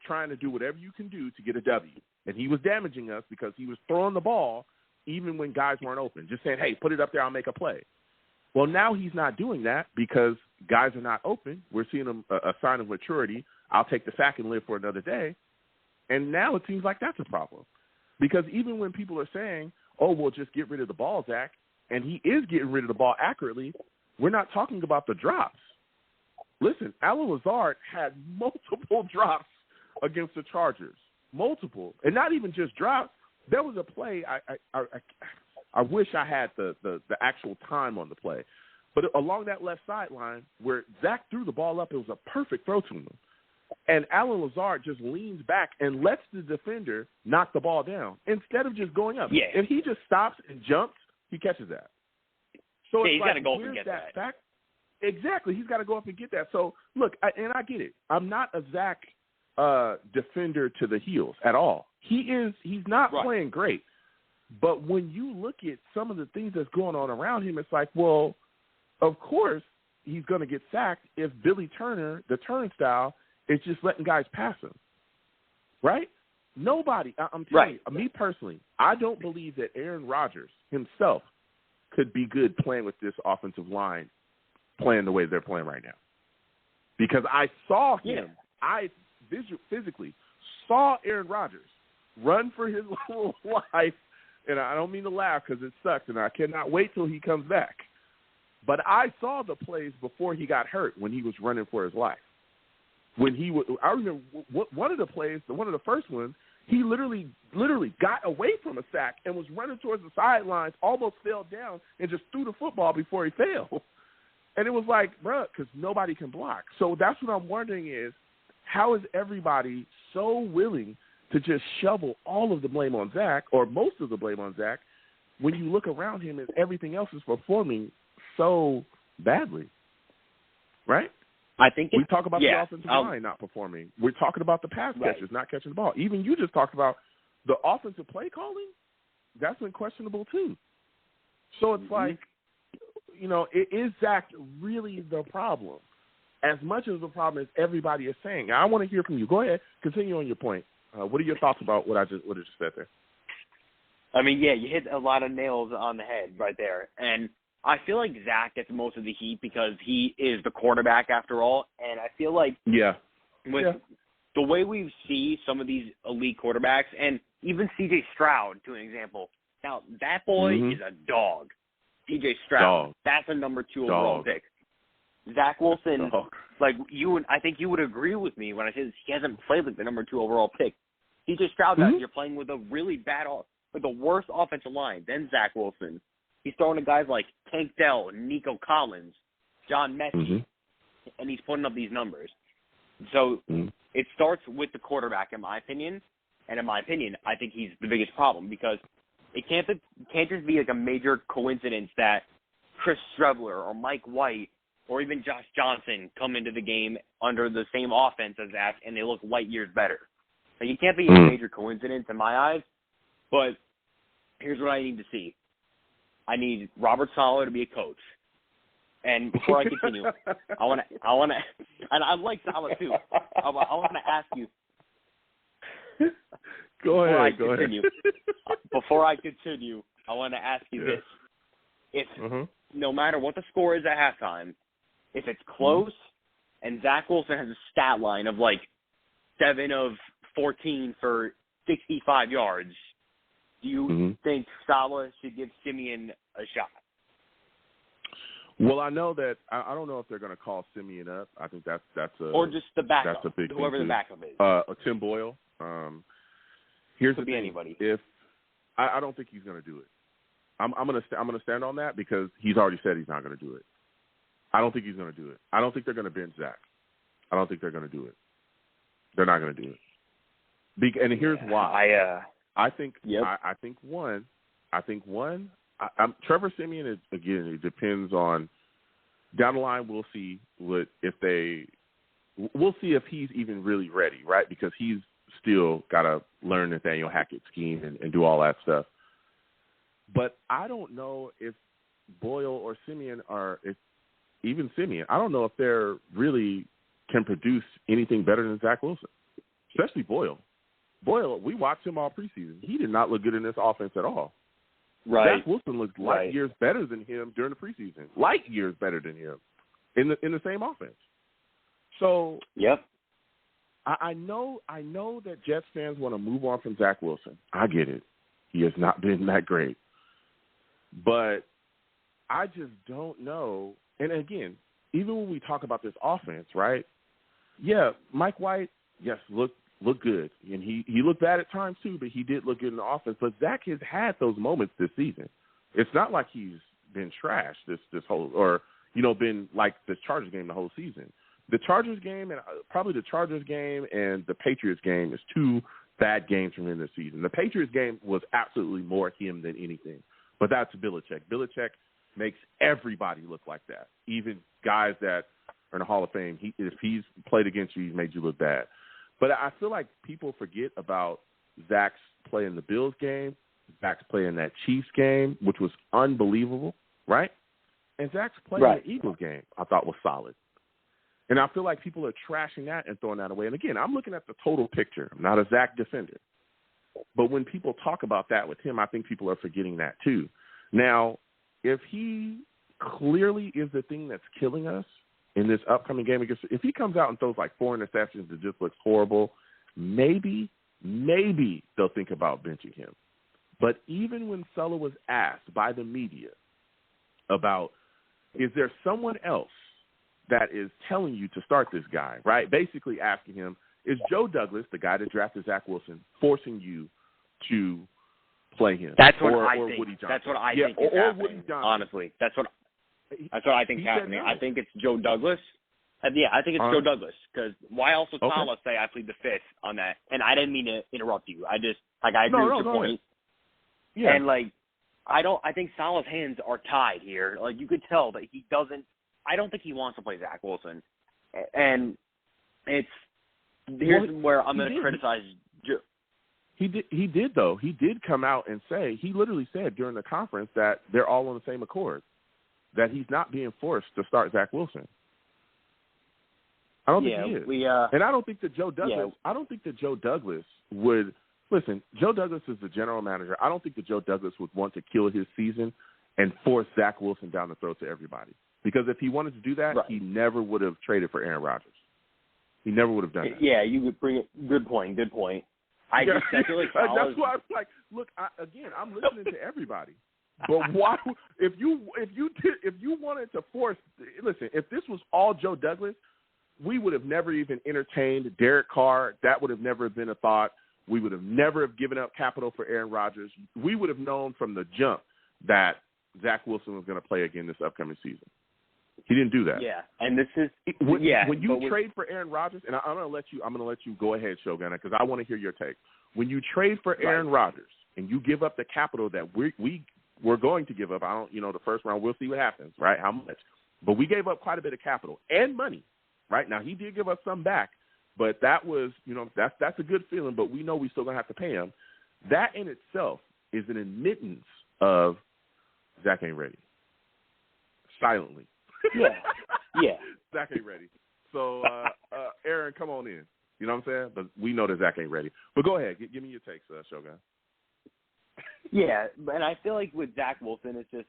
trying to do whatever you can do to get a W. And he was damaging us because he was throwing the ball even when guys weren't open, just saying, hey, put it up there, I'll make a play. Well, now he's not doing that because guys are not open. We're seeing a sign of maturity. I'll take the sack and live for another day. And now it seems like that's a problem. Because even when people are saying, oh, well, just get rid of the ball, Zach, and he is getting rid of the ball accurately, we're not talking about the drops. Listen, Alan Lazard had multiple drops against the Chargers. Multiple. And not even just drops. There was a play, I wish I had the actual time on the play. But along that left sideline where Zach threw the ball up, it was a perfect throw to him. And Alan Lazard just leans back and lets the defender knock the ball down instead of just going up. Yeah. If he just stops and jumps, he catches that. So yeah, it's he's like, got to go up where's and get that that. fact? Exactly. He's got to go up and get that. So, look, I get it. I'm not a Zach defender to the heels at all. He's not playing great. But when you look at some of the things that's going on around him, it's like, well, of course he's going to get sacked if Billy Turner, the turnstile, is just letting guys pass him. Right? Nobody, I'm telling you, me personally, I don't believe that Aaron Rodgers himself could be good playing with this offensive line playing the way they're playing right now. Because I saw him, I physically saw Aaron Rodgers run for his life, and I don't mean to laugh because it sucks, and I cannot wait till he comes back. But I saw the plays before he got hurt when he was running for his life. I remember one of the plays, one of the first ones, he literally got away from a sack and was running towards the sidelines, almost fell down, and just threw the football before he fell. And it was like, bruh, because nobody can block. So that's what I'm wondering is, how is everybody so willing to just shovel all of the blame on Zach, or most of the blame on Zach, when you look around him and everything else is performing so badly, right? I think we talk about the offensive line not performing. We're talking about the pass catchers not catching the ball. Even you just talked about the offensive play calling. That's been questionable too. So it's like, is Zach really the problem? As much as the problem as everybody is saying. I want to hear from you. Go ahead. Continue on your point. What are your thoughts about what I just said there? I mean, you hit a lot of nails on the head right there. And I feel like Zach gets most of the heat because he is the quarterback after all. And I feel like with the way we see some of these elite quarterbacks, and even C.J. Stroud, to an example. Now, that boy is a dog. C.J. Stroud, that's a number 2 overall pick. Zach Wilson, I think you would agree with me when I say this, he hasn't played like the number 2 overall pick. C.J. Stroud, you're playing with a really bad, with the worst offensive line than Zach Wilson. He's throwing to guys like Tank Dell, Nico Collins, John Mechie, and he's putting up these numbers. So it starts with the quarterback, in my opinion. And in my opinion, I think he's the biggest problem because it can't just be like a major coincidence that Chris Strebler or Mike White or even Josh Johnson come into the game under the same offense as Zach and they look light years better. Like, it can't be a major coincidence in my eyes. But here's what I need to see. I need Robert Saleh to be a coach. And before I continue, I want to, and I like Saleh too. I want to ask you. Go ahead. Before I continue, I want to ask you this: if no matter what the score is at halftime, if it's close and Zach Wilson has a stat line of like 7 of 14 for 65 yards. Do you think Saleh should give Simeon a shot? Well, I know that I don't know if they're going to call Simeon up. I think that's or just the backup. That's a big whoever thing the backup is. Tim Boyle. Here's Could the be thing. anybody. If I don't think he's going to do it. I'm going to stand on that because he's already said he's not going to do it. I don't think he's going to do it. I don't think they're going to bench Zach. I don't think they're going to do it. They're not going to do it. And here's why. I think one. Trevor Simeon is, again. It depends on down the line. We'll see we'll see if he's even really ready, right? Because he's still got to learn Nathaniel Hackett's scheme and do all that stuff. But I don't know if Boyle or Simeon even Simeon. I don't know if they're really can produce anything better than Zach Wilson, especially Boyle. Boyle, we watched him all preseason. He did not look good in this offense at all. Right. Zach Wilson looked light years better than him during the preseason. Light years better than him in the same offense. So I know that Jets fans want to move on from Zach Wilson. I get it. He has not been that great. But I just don't know. And again, even when we talk about this offense, right? Yeah, Mike White, look good. And he looked bad at times too, but he did look good in the offense. But Zach has had those moments this season. It's not like he's been trashed this whole, or been like the Chargers game the whole season. The Chargers game and probably the Chargers game and the Patriots game is two bad games from him this season. The Patriots game was absolutely more him than anything, but that's Belichick. Belichick makes everybody look like that, even guys that are in the Hall of Fame. If he's played against you, he's made you look bad. But I feel like people forget about Zach's play in the Bills game, Zach's play in that Chiefs game, which was unbelievable, right? And Zach's play in the Eagles game I thought was solid. And I feel like people are trashing that and throwing that away. And, again, I'm looking at the total picture. I'm not a Zach defender. But when people talk about that with him, I think people are forgetting that too. Now, if he clearly is the thing that's killing us in this upcoming game, if he comes out and throws like 4 interceptions that just looks horrible, maybe they'll think about benching him. But even when Sulla was asked by the media about, is there someone else that is telling you to start this guy, right? Basically asking him, is Joe Douglas, the guy that drafted Zach Wilson, forcing you to play him? That's what I or think. Woody Johnson? That's what I think is or happening. Woody Johnson. Honestly, that's what I think is happening. No. I think it's Joe Douglas. I think it's Joe Douglas, because why else would Salah say I plead the fifth on that? And I didn't mean to interrupt you. I just I agree with your point. Yeah. And I think Salah's hands are tied here. Like, you could tell that he doesn't. I don't think he wants to play Zach Wilson, and here's where I'm going to criticize. He did though. He did come out and say, he literally said during the conference that they're all on the same accord, that he's not being forced to start Zach Wilson. I don't think he is. And I don't think that Joe Douglas. Yeah. I don't think that Joe Douglas would listen. Joe Douglas is the general manager. I don't think that Joe Douglas would want to kill his season and force Zach Wilson down the throat to everybody. Because if he wanted to do that, he never would have traded for Aaron Rodgers. He never would have done that. Yeah, you would bring it. Good point. I feel like that's why I was like, look, I'm listening to everybody. But why? If you wanted to force, listen, if this was all Joe Douglas, we would have never even entertained Derek Carr. That would have never been a thought. We would have never have given up capital for Aaron Rodgers. We would have known from the jump that Zach Wilson was going to play again this upcoming season. He didn't do that. Yeah, and this is when you trade for Aaron Rodgers, and I'm going to let you go ahead, Shogun, because I want to hear your take. When you trade for Aaron Rodgers and you give up the capital that we're going to give up, the first round, we'll see what happens, right? How much? But we gave up quite a bit of capital and money, right? Now he did give us some back, but that was, that's a good feeling. But we know we still going to have to pay him. That in itself is an admittance of Zach ain't ready. Silently. Yeah. Zach ain't ready. So, Aaron, come on in. You know what I'm saying? But we know that Zach ain't ready. But go ahead. Give me your takes, Shogun. Yeah, and I feel like with Zach Wilson, it's just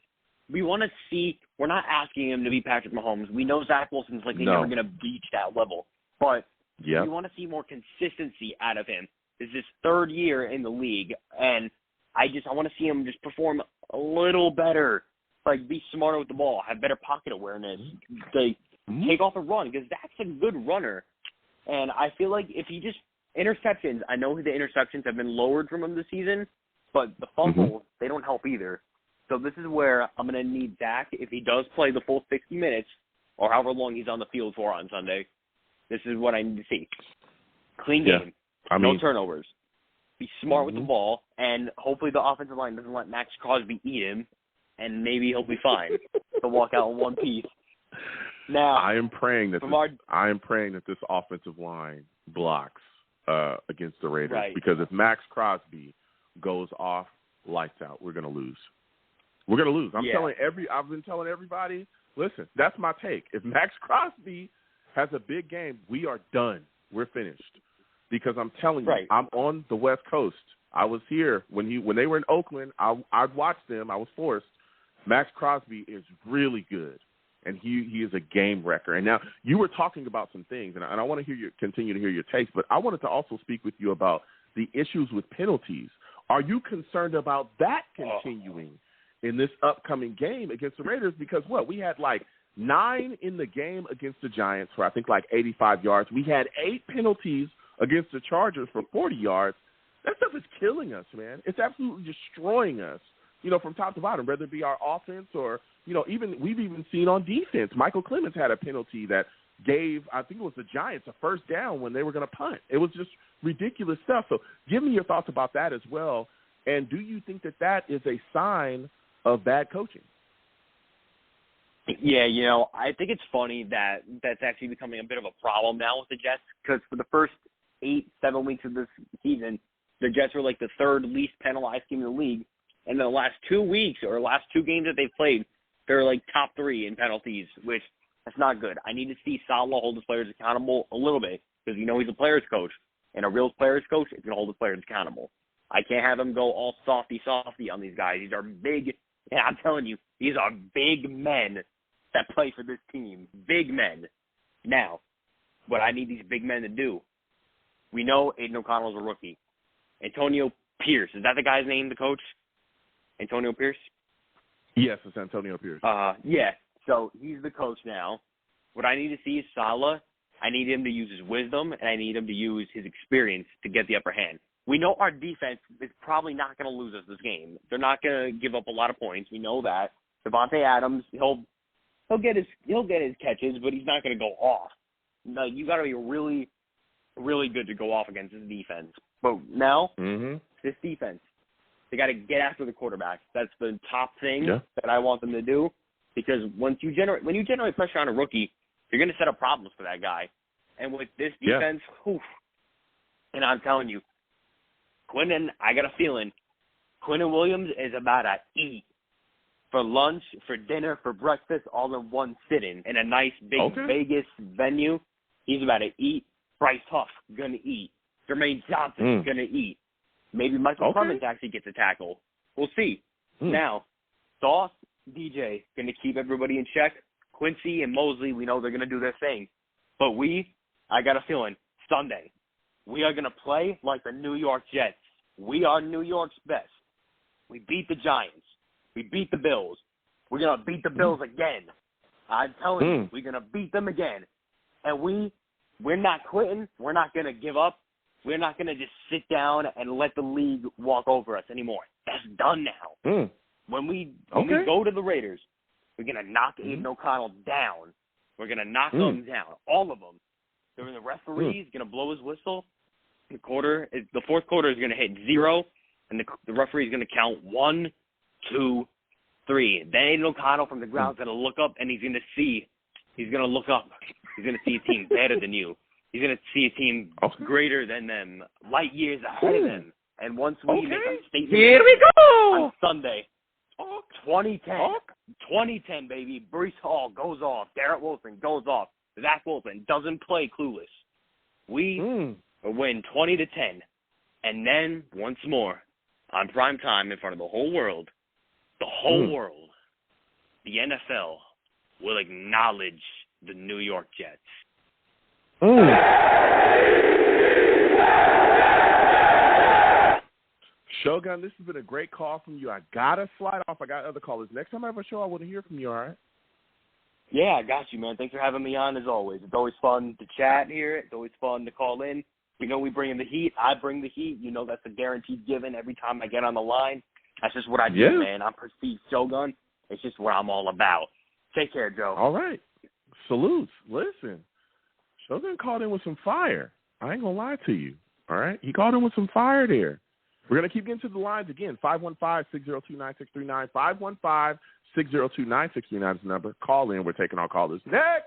we want to see – we're not asking him to be Patrick Mahomes. We know Zach Wilson's never going to reach that level. But we want to see more consistency out of him. This is his third year in the league, and I want to see him just perform a little better. Like, be smarter with the ball, have better pocket awareness, take off a run, because Zach's a good runner. And I feel like if he just interceptions, I know the interceptions have been lowered from him this season, but the fumbles, they don't help either. So this is where I'm going to need Zach, if he does play the full 60 minutes, or however long he's on the field for on Sunday, this is what I need to see. Clean game, no turnovers, be smart with the ball, and hopefully the offensive line doesn't let Max Crosby eat him, and maybe he'll be fine to walk out in one piece. Now, I am praying that this offensive line blocks against the Raiders, because if Max Crosby goes off lights out, we're going to lose. We're going to lose. I've been telling everybody, listen, that's my take. If Max Crosby has a big game, we are done. We're finished. Because I'm telling you, I'm on the West Coast. I was here when they were in Oakland. I watched them. I was forced. Max Crosby is really good, and he is a game wrecker. And now you were talking about some things, and I want to continue to hear your takes, but I wanted to also speak with you about the issues with penalties. Are you concerned about that continuing in this upcoming game against the Raiders? Because we had 9 in the game against the Giants for I think 85 yards. We had 8 penalties against the Chargers for 40 yards. That stuff is killing us, man. It's absolutely destroying us from top to bottom, whether it be our offense or, we've even seen on defense. Michael Clemens had a penalty that gave, I think it was the Giants, a first down when they were going to punt. It was just ridiculous stuff. So give me your thoughts about that as well. And do you think that is a sign of bad coaching? Yeah, I think it's funny that that's actually becoming a bit of a problem now with the Jets, because for the first 8-7 weeks of this season, the Jets were like the third least penalized team in the league. And in the last 2 weeks or last 2 games that they've played, they're like top 3 in penalties, which that's not good. I need to see Saleh hold his players accountable a little bit, because he's a players coach, and a real players coach is going to hold his players accountable. I can't have him go all softy on these guys. These are big, and I'm telling you, these are big men that play for this team. Big men. Now, what I need these big men to do, we know Aiden O'Connell's a rookie. Antonio Pierce, is that the guy's name, the coach? Antonio Pierce? Yes, it's Antonio Pierce. Yeah, so he's the coach now. What I need to see is Saleh. I need him to use his wisdom, and I need him to use his experience to get the upper hand. We know our defense is probably not going to lose us this game. They're not going to give up a lot of points. We know that. Davante Adams, he'll get his catches, but he's not going to go off. No, you got to be really, really good to go off against this defense. But now, this defense, they got to get after the quarterback. That's the top thing that I want them to do, because when you generate pressure on a rookie, you're going to set up problems for that guy. And with this defense, and I'm telling you, I got a feeling, Quinnen Williams is about to eat for lunch, for dinner, for breakfast, all in one sitting in a nice big Vegas venue. He's about to eat. Bryce Huff going to eat. Jermaine Johnson going to eat. Maybe Michael Clemens actually gets a tackle. We'll see. Now, Sauce, DJ, going to keep everybody in check. Quincy and Mosley, we know they're going to do their thing. But I got a feeling, Sunday, we are going to play like the New York Jets. We are New York's best. We beat the Giants. We beat the Bills. We're going to beat the Bills again. I'm telling you, we're going to beat them again. And we're not quitting. We're not going to give up. We're not going to just sit down and let the league walk over us anymore. That's done now. When we go to the Raiders, we're going to knock Aiden O'Connell down. We're going to knock them down, all of them. Then the referee is going to blow his whistle. The fourth quarter is going to hit 0, and the referee is going to count 1, 2, 3. Then Aiden O'Connell from the ground is going to look up, and he's going to look up. He's going to see a team better than you. He's going to see a team greater than them, light years ahead of them. And once we make a statement here we go on Sunday, 2010, baby, Breece Hall goes off. Garrett Wilson goes off. Zach Wilson doesn't play clueless. We win 20-10. And then, once more, on prime time in front of the whole world, the NFL will acknowledge the New York Jets. Shogun, this has been a great call from you. I got to slide off. I got other callers. Next time I have a show, I want to hear from you, all right? Yeah, I got you, man. Thanks for having me on, as always. It's always fun to chat here. It's always fun to call in. We know we bring in the heat. I bring the heat. You know that's a guaranteed given every time I get on the line. That's just what I do, man. I'm perceived Shogun. It's just what I'm all about. Take care, Joe. All right. Salutes. Listen, Shogun called in with some fire. I ain't going to lie to you, all right? He called in with some fire there. We're going to keep getting to the lines again. 515-602-9639. 515-602-9639 is the number. Call in. We're taking our callers. Next,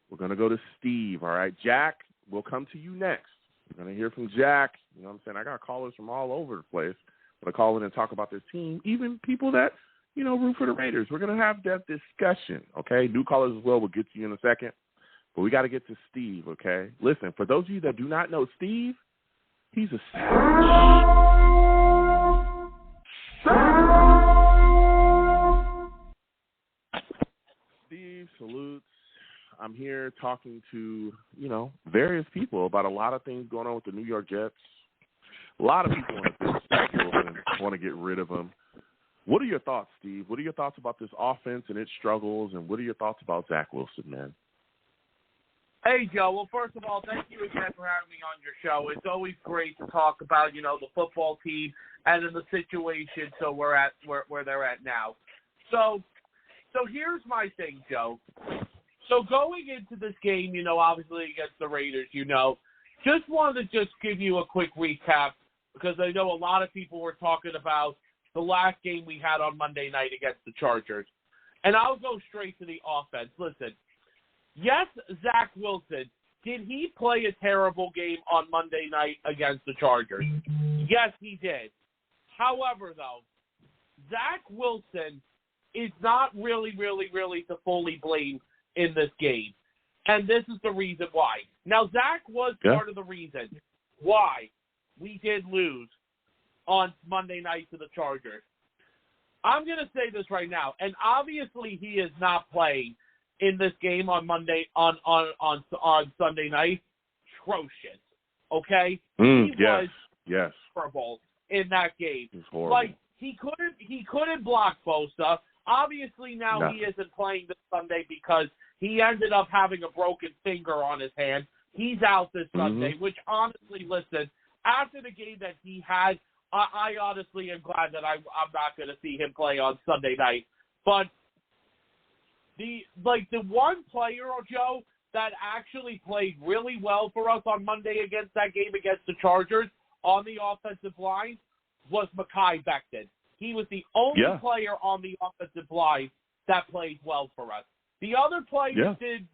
we're going to go to Steve, all right? Jack, we'll come to you next. We're going to hear from Jack. You know what I'm saying? I got callers from all over the place. I'm going to call in and talk about this team, even people that, root for the Raiders. We're going to have that discussion, okay? New callers as well. We'll get to you in a second. But we got to get to Steve, okay? Listen, for those of you that do not know Steve, he's a savage. Steve, salutes. I'm here talking to, various people about a lot of things going on with the New York Jets. A lot of people want to Zach Wilson, want to get rid of him. What are your thoughts, Steve? What are your thoughts about this offense and its struggles, and what are your thoughts about Zach Wilson, man? Hey, Joe. Well, first of all, thank you again for having me on your show. It's always great to talk about, the football team and in the situation we're at where they're at now. So here's my thing, Joe. So going into this game, obviously against the Raiders, just wanted to give you a quick recap because I know a lot of people were talking about the last game we had on Monday night against the Chargers. And I'll go straight to the offense. Listen, yes, Zach Wilson, did he play a terrible game on Monday night against the Chargers? Yes, he did. However, though, Zach Wilson is not really to fully blame in this game. And this is the reason why. Now, Zach was part of the reason why we did lose on Monday night to the Chargers. I'm going to say this right now, and obviously he is not playing in this game on Monday on Sunday night. Atrocious. Okay? He was horrible in that game. Like he couldn't block Bosa. Obviously now he isn't playing this Sunday because he ended up having a broken finger on his hand. He's out this Sunday, which honestly, listen, after the game that he had, I honestly am glad that I'm not going to see him play on Sunday night. But the one player, Joe, that actually played really well for us on Monday against that game against the Chargers on the offensive line was Mekhi Becton. He was the only player on the offensive line that played well for us. The other players did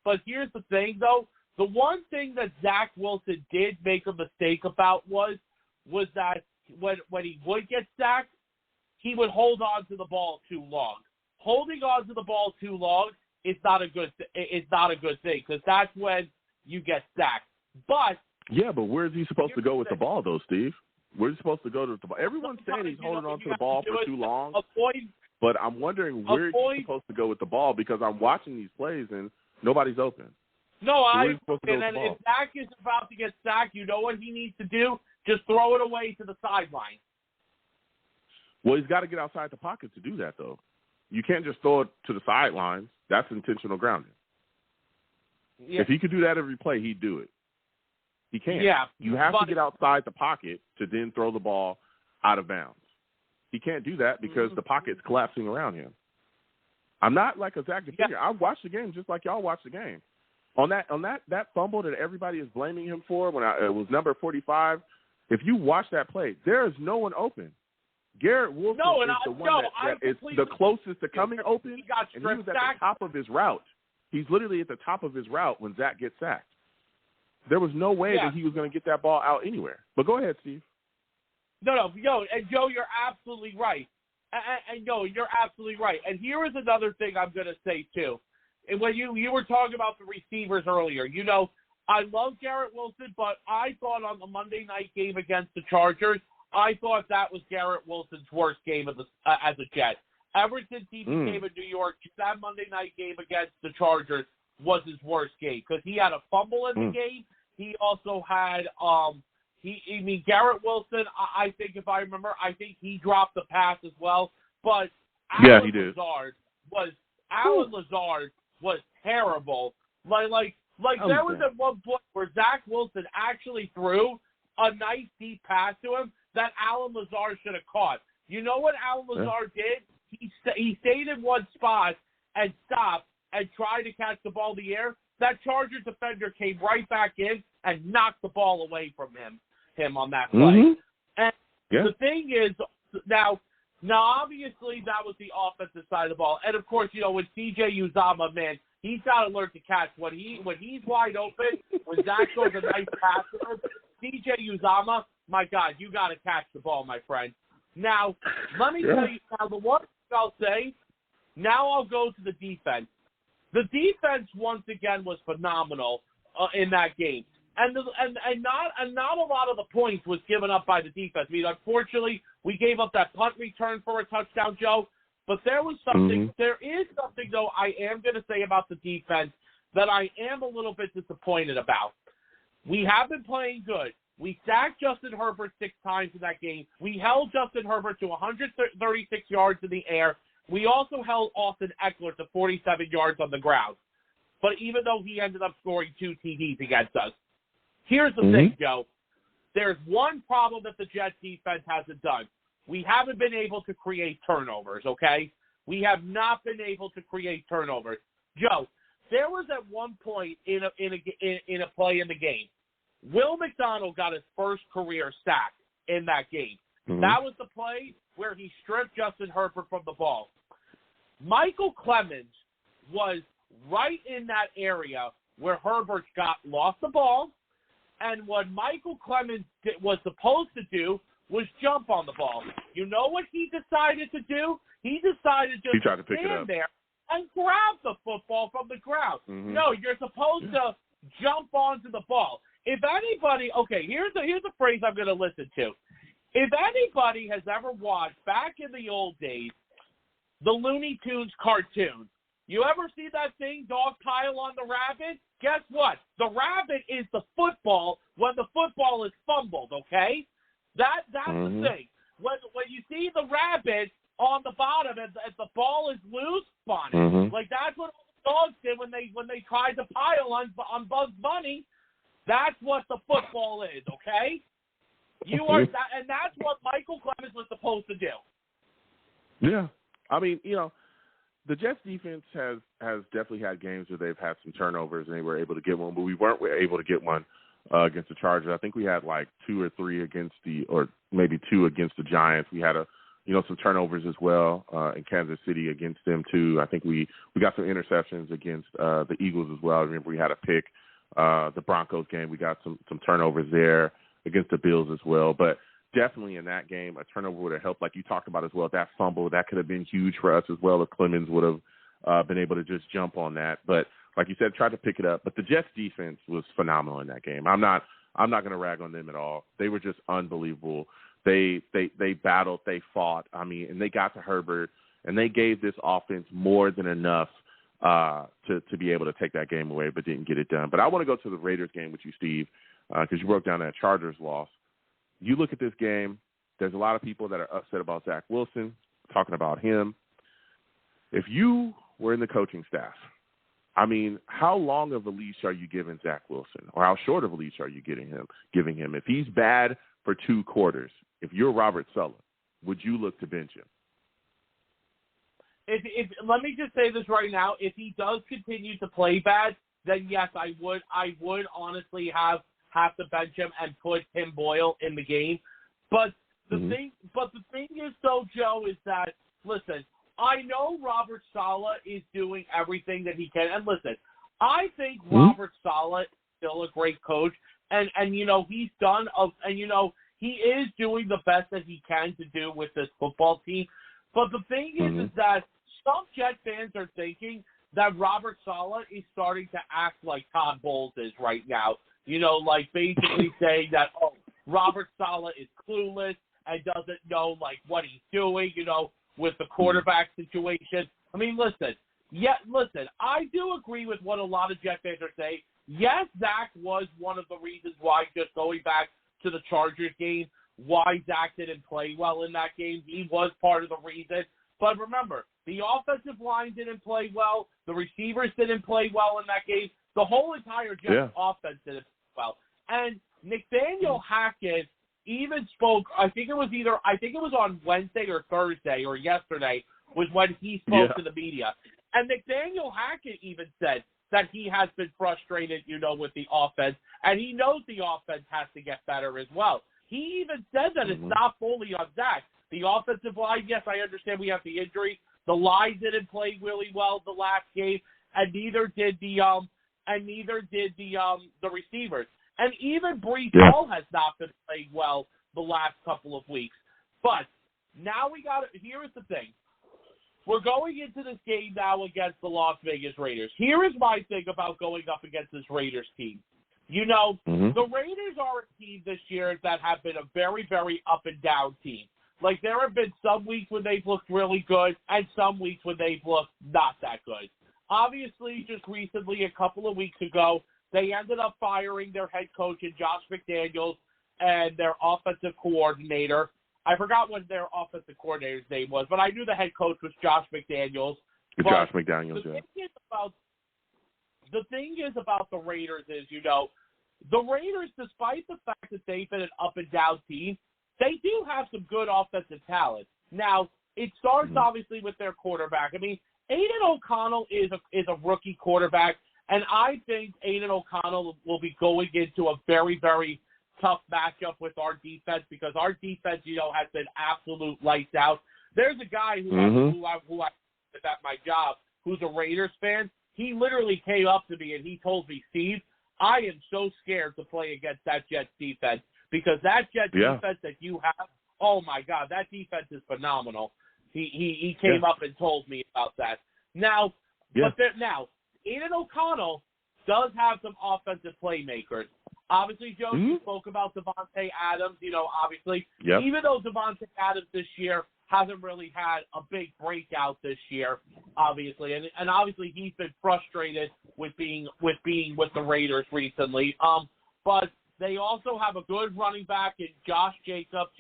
but here's the thing, though. The one thing that Zach Wilson did make a mistake about was that when he would get sacked, he would hold on to the ball too long. Holding on to the ball too long is not a good thing because that's when you get sacked. But where is he supposed to go with the ball, though, Steve? Where's he supposed to go to the ball? Everyone's saying he's holding on to the ball for too long. But I'm wondering where he's supposed to go with the ball because I'm watching these plays and nobody's open. No, and if Zach is about to get sacked, you know what he needs to do? Just throw it away to the sideline. Well, he's got to get outside the pocket to do that, though. You can't just throw it to the sidelines. That's intentional grounding. Yeah. If he could do that every play, he'd do it. He can't. Yeah, you have to get outside the pocket to then throw the ball out of bounds. He can't do that because the pocket's collapsing around him. I'm not like a Zach defender. I watched the game just like y'all watched the game. On that fumble that everybody is blaming him for when it was number 45, if you watch that play, there is no one open. Garrett Wilson is the one that is the closest to coming open, and he was at the top of his route. He's literally at the top of his route when Zach gets sacked. There was no way that he was going to get that ball out anywhere. But go ahead, Steve. No, and Joe, you're absolutely right. And you're absolutely right. And here is another thing I'm going to say, too. And when you were talking about the receivers earlier, I love Garrett Wilson, but I thought on the Monday night game against the Chargers, I thought that was Garrett Wilson's worst game as a Jet. Ever since he became in New York, that Monday night game against the Chargers was his worst game because he had a fumble in the game. He also had Garrett Wilson, I think if I remember, I think he dropped the pass as well. But he did. Alan Lazard was terrible. Like there was at one point where Zach Wilson actually threw a nice deep pass to him that Alan Lazard should have caught. You know what Alan Lazard did? He stayed in one spot and stopped and tried to catch the ball in the air. That Chargers defender came right back in and knocked the ball away from him on that play. And the thing is, now obviously that was the offensive side of the ball. And of course, with CJ Uzomah, man, he's got to learn to catch. When he's wide open, when Zach goes a nice pass to him, CJ Uzomah, my God, you got to catch the ball, my friend. Now, let me tell you, the one thing I'll say, now I'll go to the defense. The defense, once again, was phenomenal in that game. And not a lot of the points was given up by the defense. I mean, unfortunately, we gave up that punt return for a touchdown, Joe. But there was something. There is something, though, I am going to say about the defense that I am a little bit disappointed about. We have been playing good. We sacked Justin Herbert 6 times in that game. We held Justin Herbert to 136 yards in the air. We also held Austin Eckler to 47 yards on the ground. but even though he ended up scoring 2 TDs against us, here's the thing, Joe. There's one problem that the Jets defense hasn't done. We haven't been able to create turnovers, okay? We have not been able to create turnovers. Joe, there was at one point in a play in the game, Will McDonald got his first career sack in that game. That was the play where he stripped Justin Herbert from the ball. Michael Clemens was right in that area where Herbert lost the ball, and what Michael Clemens was supposed to do was jump on the ball. You know what he decided to do? He decided to stand there and grab the football from the ground. No, you're supposed to jump onto the ball. If anybody, okay, here's a phrase I'm going to listen to. If anybody has ever watched, back in the old days, the Looney Tunes cartoon, you ever see that thing, dog pile on the rabbit? Guess what? The rabbit is the football when the football is fumbled, okay? That's the thing. When you see the rabbit on the bottom and the ball is loose on it, like that's what all the dogs did when they tried to pile on Bugs Bunny. That's what the football is, okay? And that's what Michael Clemens was supposed to do. Yeah. I mean, the Jets defense has definitely had games where they've had some turnovers and they were able to get one, but we weren't able to get one against the Chargers. I think we had like 2 or 3 or maybe 2 against the Giants. We had some turnovers as well in Kansas City against them too. I think we got some interceptions against the Eagles as well. I remember we had a pick. The Broncos game, we got some turnovers there against the Bills as well. But definitely in that game, a turnover would have helped, like you talked about as well. That fumble, that could have been huge for us as well if Clemens would have been able to just jump on that. But like you said, tried to pick it up. But the Jets defense was phenomenal in that game. I'm not going to rag on them at all. They were just unbelievable. They battled, they fought. I mean, and they got to Herbert, and they gave this offense more than enough to be able to take that game away, but didn't get it done. But I want to go to the Raiders game with you, Steve, because you broke down that Chargers loss. You look at this game, there's a lot of people that are upset about Zach Wilson, talking about him. If you were in the coaching staff, I mean, how long of a leash are you giving Zach Wilson, or how short of a leash are you giving him? If he's bad for 2 quarters, if you're Robert Saleh, would you look to bench him? If let me just say this right now, if he does continue to play bad, then yes, I would honestly have to bench him and put Tim Boyle in the game. But the thing is though, Joe, is that, listen, I know Robert Saleh is doing everything that he can. And listen, I think Robert Saleh is still a great coach, and he's done he is doing the best that he can to do with this football team. But the thing is that some Jet fans are thinking that Robert Saleh is starting to act like Todd Bowles is right now. Like basically saying that, Robert Saleh is clueless and doesn't know like what he's doing, with the quarterback situation. I mean, listen, I do agree with what a lot of Jet fans are saying. Yes, Zach was one of the reasons why, just going back to the Chargers game, why Zach didn't play well in that game. He was part of the reason. But remember, the offensive line didn't play well. The receivers didn't play well in that game. The whole entire Jets offense didn't play well. And Nathaniel Hackett even spoke, I think it was on Wednesday or Thursday or yesterday was when he spoke to the media. And Nathaniel Hackett even said that he has been frustrated, with the offense, and he knows the offense has to get better as well. He even said that it's not fully on Zach. The offensive line, yes, I understand we have the injury. The line didn't play really well the last game, and neither did the receivers. And even Breece Hall has not been playing well the last couple of weeks. But now here is the thing. We're going into this game now against the Las Vegas Raiders. Here is my thing about going up against this Raiders team. The Raiders are a team this year that have been a very, very up and down team. Like, there have been some weeks when they've looked really good and some weeks when they've looked not that good. Obviously, just recently, a couple of weeks ago, they ended up firing their head coach and Josh McDaniels and their offensive coordinator. I forgot what their offensive coordinator's name was, but I knew the head coach was Josh McDaniels. Josh McDaniels, the thing is about the Raiders is, the Raiders, despite the fact that they've been an up-and-down team, they do have some good offensive talent. Now, it starts obviously with their quarterback. I mean, Aiden O'Connell is a rookie quarterback, and I think Aiden O'Connell will be going into a very, very tough matchup with our defense because our defense, has been absolute lights out. There's a guy who I at my job who's a Raiders fan. He literally came up to me and he told me, Steve, I am so scared to play against that Jets defense because that Jets defense that you have, oh my God, that defense is phenomenal. He came up and told me about that. Now, now Aiden O'Connell does have some offensive playmakers. Obviously, Joe, you spoke about Davante Adams. Obviously, even though Davante Adams this year hasn't really had a big breakout this year, obviously, and obviously he's been frustrated with being with the Raiders recently. But they also have a good running back in Josh Jacobs.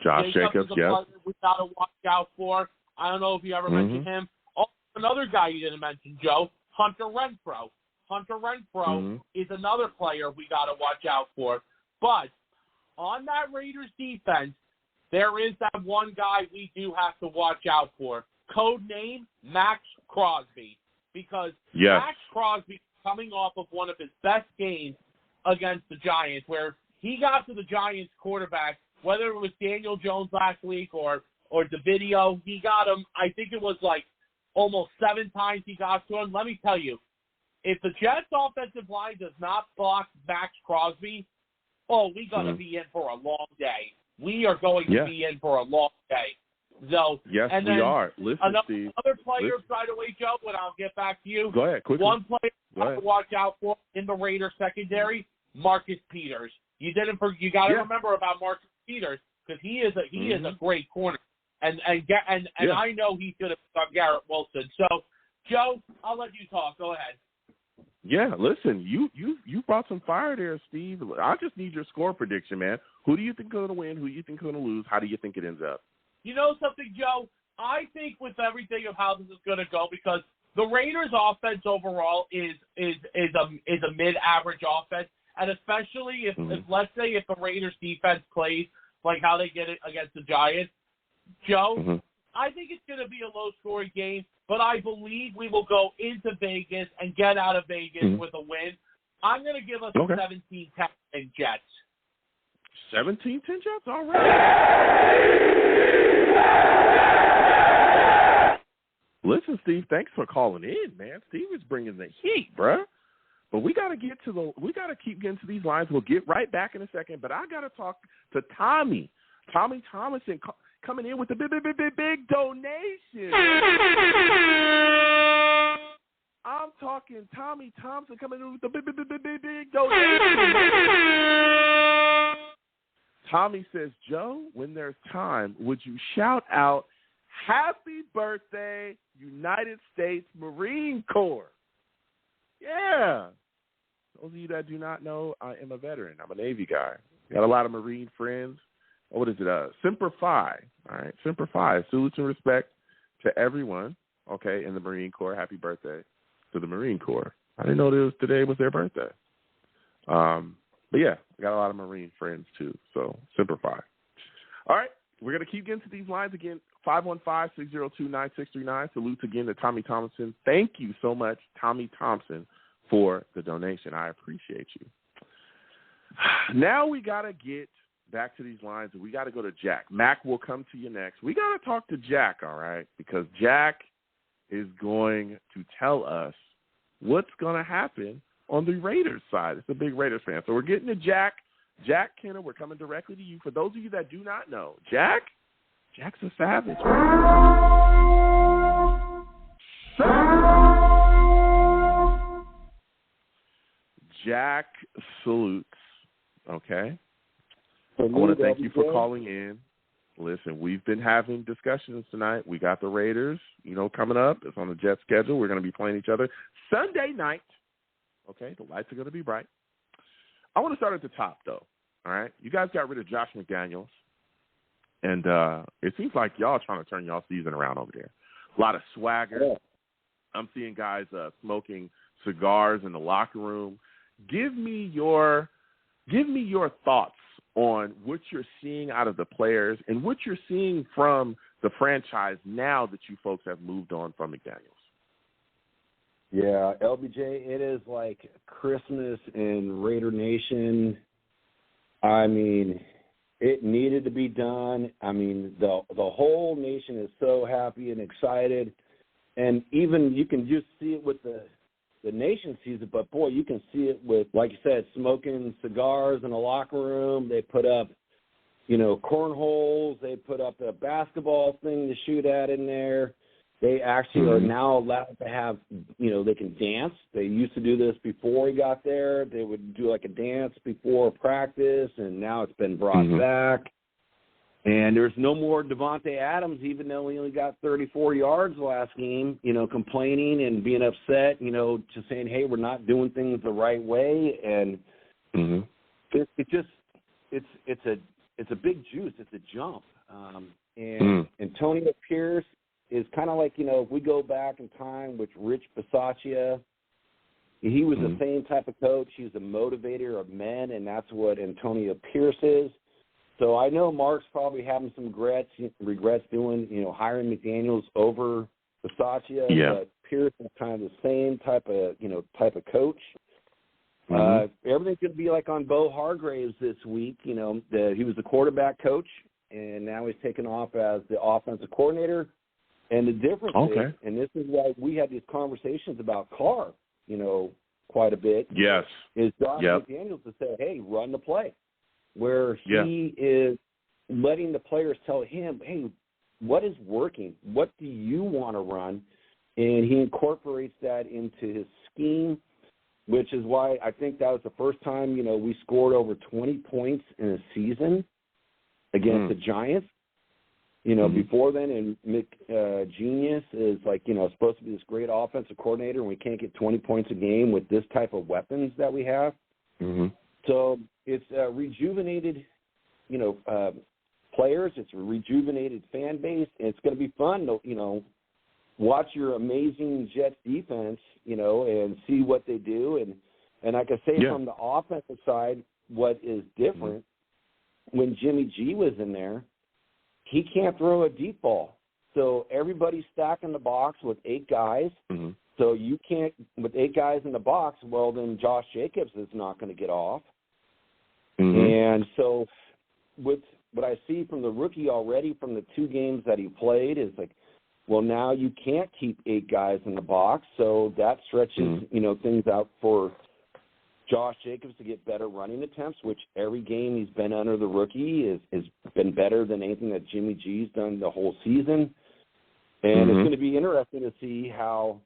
Josh Jacobs, is a player we got to watch out for. I don't know if you ever mentioned him. Oh, another guy you didn't mention, Joe, Hunter Renfrow. Hunter Renfrow is another player we got to watch out for. But on that Raiders defense, there is that one guy we do have to watch out for. Code name, Max Crosby. Because Max Crosby is coming off of one of his best games against the Giants, where he got to the Giants quarterback, whether it was Daniel Jones last week or DeVidio, he got him, I think it was like almost 7 times he got to him. Let me tell you, if the Jets' offensive line does not block Max Crosby, we're going to be in for a long day. We are going to be in for a long day. So, yes, and then we are. Listen, Steve. Other players, by the way, Joe, and I'll get back to you. Go ahead, quickly. One player you have to watch out for in the Raiders secondary, Marcus Peters. You got to remember about Marcus Peters because he is a great corner, and I know he's going to start Garrett Wilson. So, Joe, I'll let you talk. Go ahead. Yeah, listen, you brought some fire there, Steve. I just need your score prediction, man. Who do you think is going to win? Who do you think is going to lose? How do you think it ends up? You know something, Joe? I think with everything of how this is going to go, because the Raiders' offense overall is a mid-average offense, and especially if let's say if the Raiders' defense plays like how they get it against the Giants, Joe, I think it's going to be a low-scoring game, but I believe we will go into Vegas and get out of Vegas with a win. I'm going to give us a 17-10 Jets. 17-10 Jets? All right. Listen, Steve, thanks for calling in, man. Steve is bringing the heat, bruh. But we got to keep getting to these lines. We'll get right back in a second, but I got to talk to Tommy Thomason coming in with the big donation. I'm talking Tommy Thompson coming in with the big donation. Tommy says, Joe, when there's time, would you shout out, happy birthday, United States Marine Corps? Yeah. Those of you that do not know, I am a veteran. I'm a Navy guy. Got a lot of Marine friends. What is it? Semper Fi. All right, Semper Fi. Salute and respect to everyone, okay, in the Marine Corps. Happy birthday to the Marine Corps. I didn't know today was their birthday. But, yeah, I got a lot of Marine friends, too, so Semper Fi. All right, we're going to keep getting to these lines again. 515-602-9639. Salutes again to Tommy Thompson. Thank you so much, Tommy Thompson, for the donation. I appreciate you. Now we got to get back to these lines, and we got to go to Jack. Mac will come to you next. We got to talk to Jack, all right, because Jack is going to tell us what's going to happen on the Raiders side. It's a big Raiders fan. So we're getting to Jack. Jack Kenner, we're coming directly to you. For those of you that do not know, Jack's a savage. Jack salutes, okay? I want to thank you for calling in. Listen, we've been having discussions tonight. We got the Raiders, coming up. It's on the Jets schedule. We're going to be playing each other Sunday night. Okay, the lights are going to be bright. I want to start at the top, though, all right? You guys got rid of Josh McDaniels, and it seems like y'all trying to turn y'all season around over there. A lot of swagger. Yeah. I'm seeing guys smoking cigars in the locker room. Give me your thoughts on what you're seeing out of the players and what you're seeing from the franchise now that you folks have moved on from McDaniels. Yeah, LBJ, it is like Christmas in Raider Nation. I mean, it needed to be done. I mean, the whole nation is so happy and excited. And even you can just see it with the nation sees it, but, boy, you can see it with, like you said, smoking cigars in the locker room. They put up, cornholes. They put up a basketball thing to shoot at in there. They actually are now allowed to have, they can dance. They used to do this before he got there. They would do like a dance before practice, and now it's been brought back. And there's no more Davante Adams, even though he only got 34 yards last game, complaining and being upset, just saying, hey, we're not doing things the right way. And it's a big juice. It's a jump. And Antonio Pierce is kind of like, if we go back in time with Rich Bisaccia, he was the same type of coach. He was a motivator of men, and that's what Antonio Pierce is. So I know Mark's probably having some regrets doing, hiring McDaniels over Bisaccia, but Pierce is kind of the same type of coach. Everything's going to be like on Bo Hargraves this week. He was the quarterback coach, and now he's taken off as the offensive coordinator. And the difference is, and this is why we had these conversations about Carr, quite a bit. Yes. Is Josh McDaniels to say, hey, run the play. Where he is letting the players tell him, hey, what is working? What do you want to run? And he incorporates that into his scheme, which is why I think that was the first time, we scored over 20 points in a season against the Giants. Before then, and Mick Genius is like, supposed to be this great offensive coordinator, and we can't get 20 points a game with this type of weapons that we have. So it's rejuvenated, players. It's a rejuvenated fan base, and it's going to be fun to, watch your amazing Jets defense, and see what they do. And like I say, from the offensive side, what is different, when Jimmy G was in there, he can't throw a deep ball. So everybody's stacking the box with 8 guys. So you can't, with 8 guys in the box, well, then Josh Jacobs is not going to get off. And so with what I see from the rookie already from the 2 games that he played is like, well, now you can't keep 8 guys in the box. So that stretches, things out for Josh Jacobs to get better running attempts, which every game he's been under the rookie has been better than anything that Jimmy G's done the whole season. And it's going to be interesting to see how,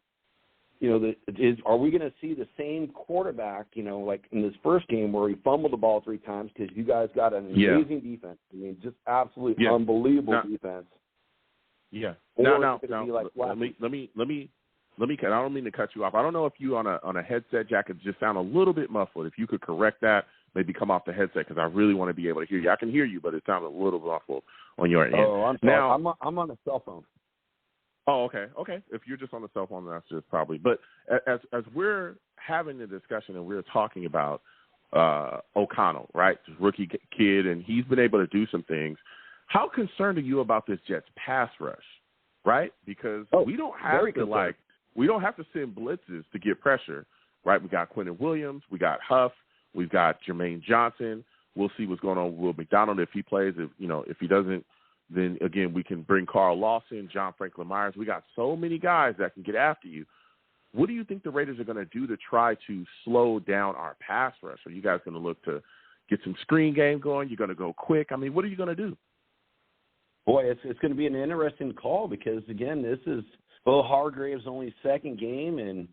are we going to see the same quarterback, like in this first game where he fumbled the ball 3 times because you guys got an amazing defense. I mean, just absolutely unbelievable defense. Now, let me. I don't mean to cut you off. I don't know if you on a headset, Jack, it just sound a little bit muffled. If you could correct that, maybe come off the headset because I really want to be able to hear you. I can hear you, but it sounds a little muffled on your end. Oh, I'm sorry. Now, I'm on a cell phone. Oh, okay. If you're just on the cell phone, that's just probably. But as we're having the discussion and we're talking about O'Connell, right, this rookie kid, and he's been able to do some things. How concerned are you about this Jets pass rush, right? Because we don't have to we don't have to send blitzes to get pressure, right? We got Quentin Williams, we got Huff, we've got Jermaine Johnson. We'll see what's going on with Will McDonald if he plays. If he doesn't, then again we can bring Carl Lawson, John Franklin Myers. We got so many guys that can get after you. What do you think the Raiders are going to do to try to slow down our pass rush? Are you guys going to look to get some screen game going? You're going to go quick? I mean, what are you going to do? Boy, it's going to be an interesting call because, again, this is Bo Hargrave's only 2nd game, and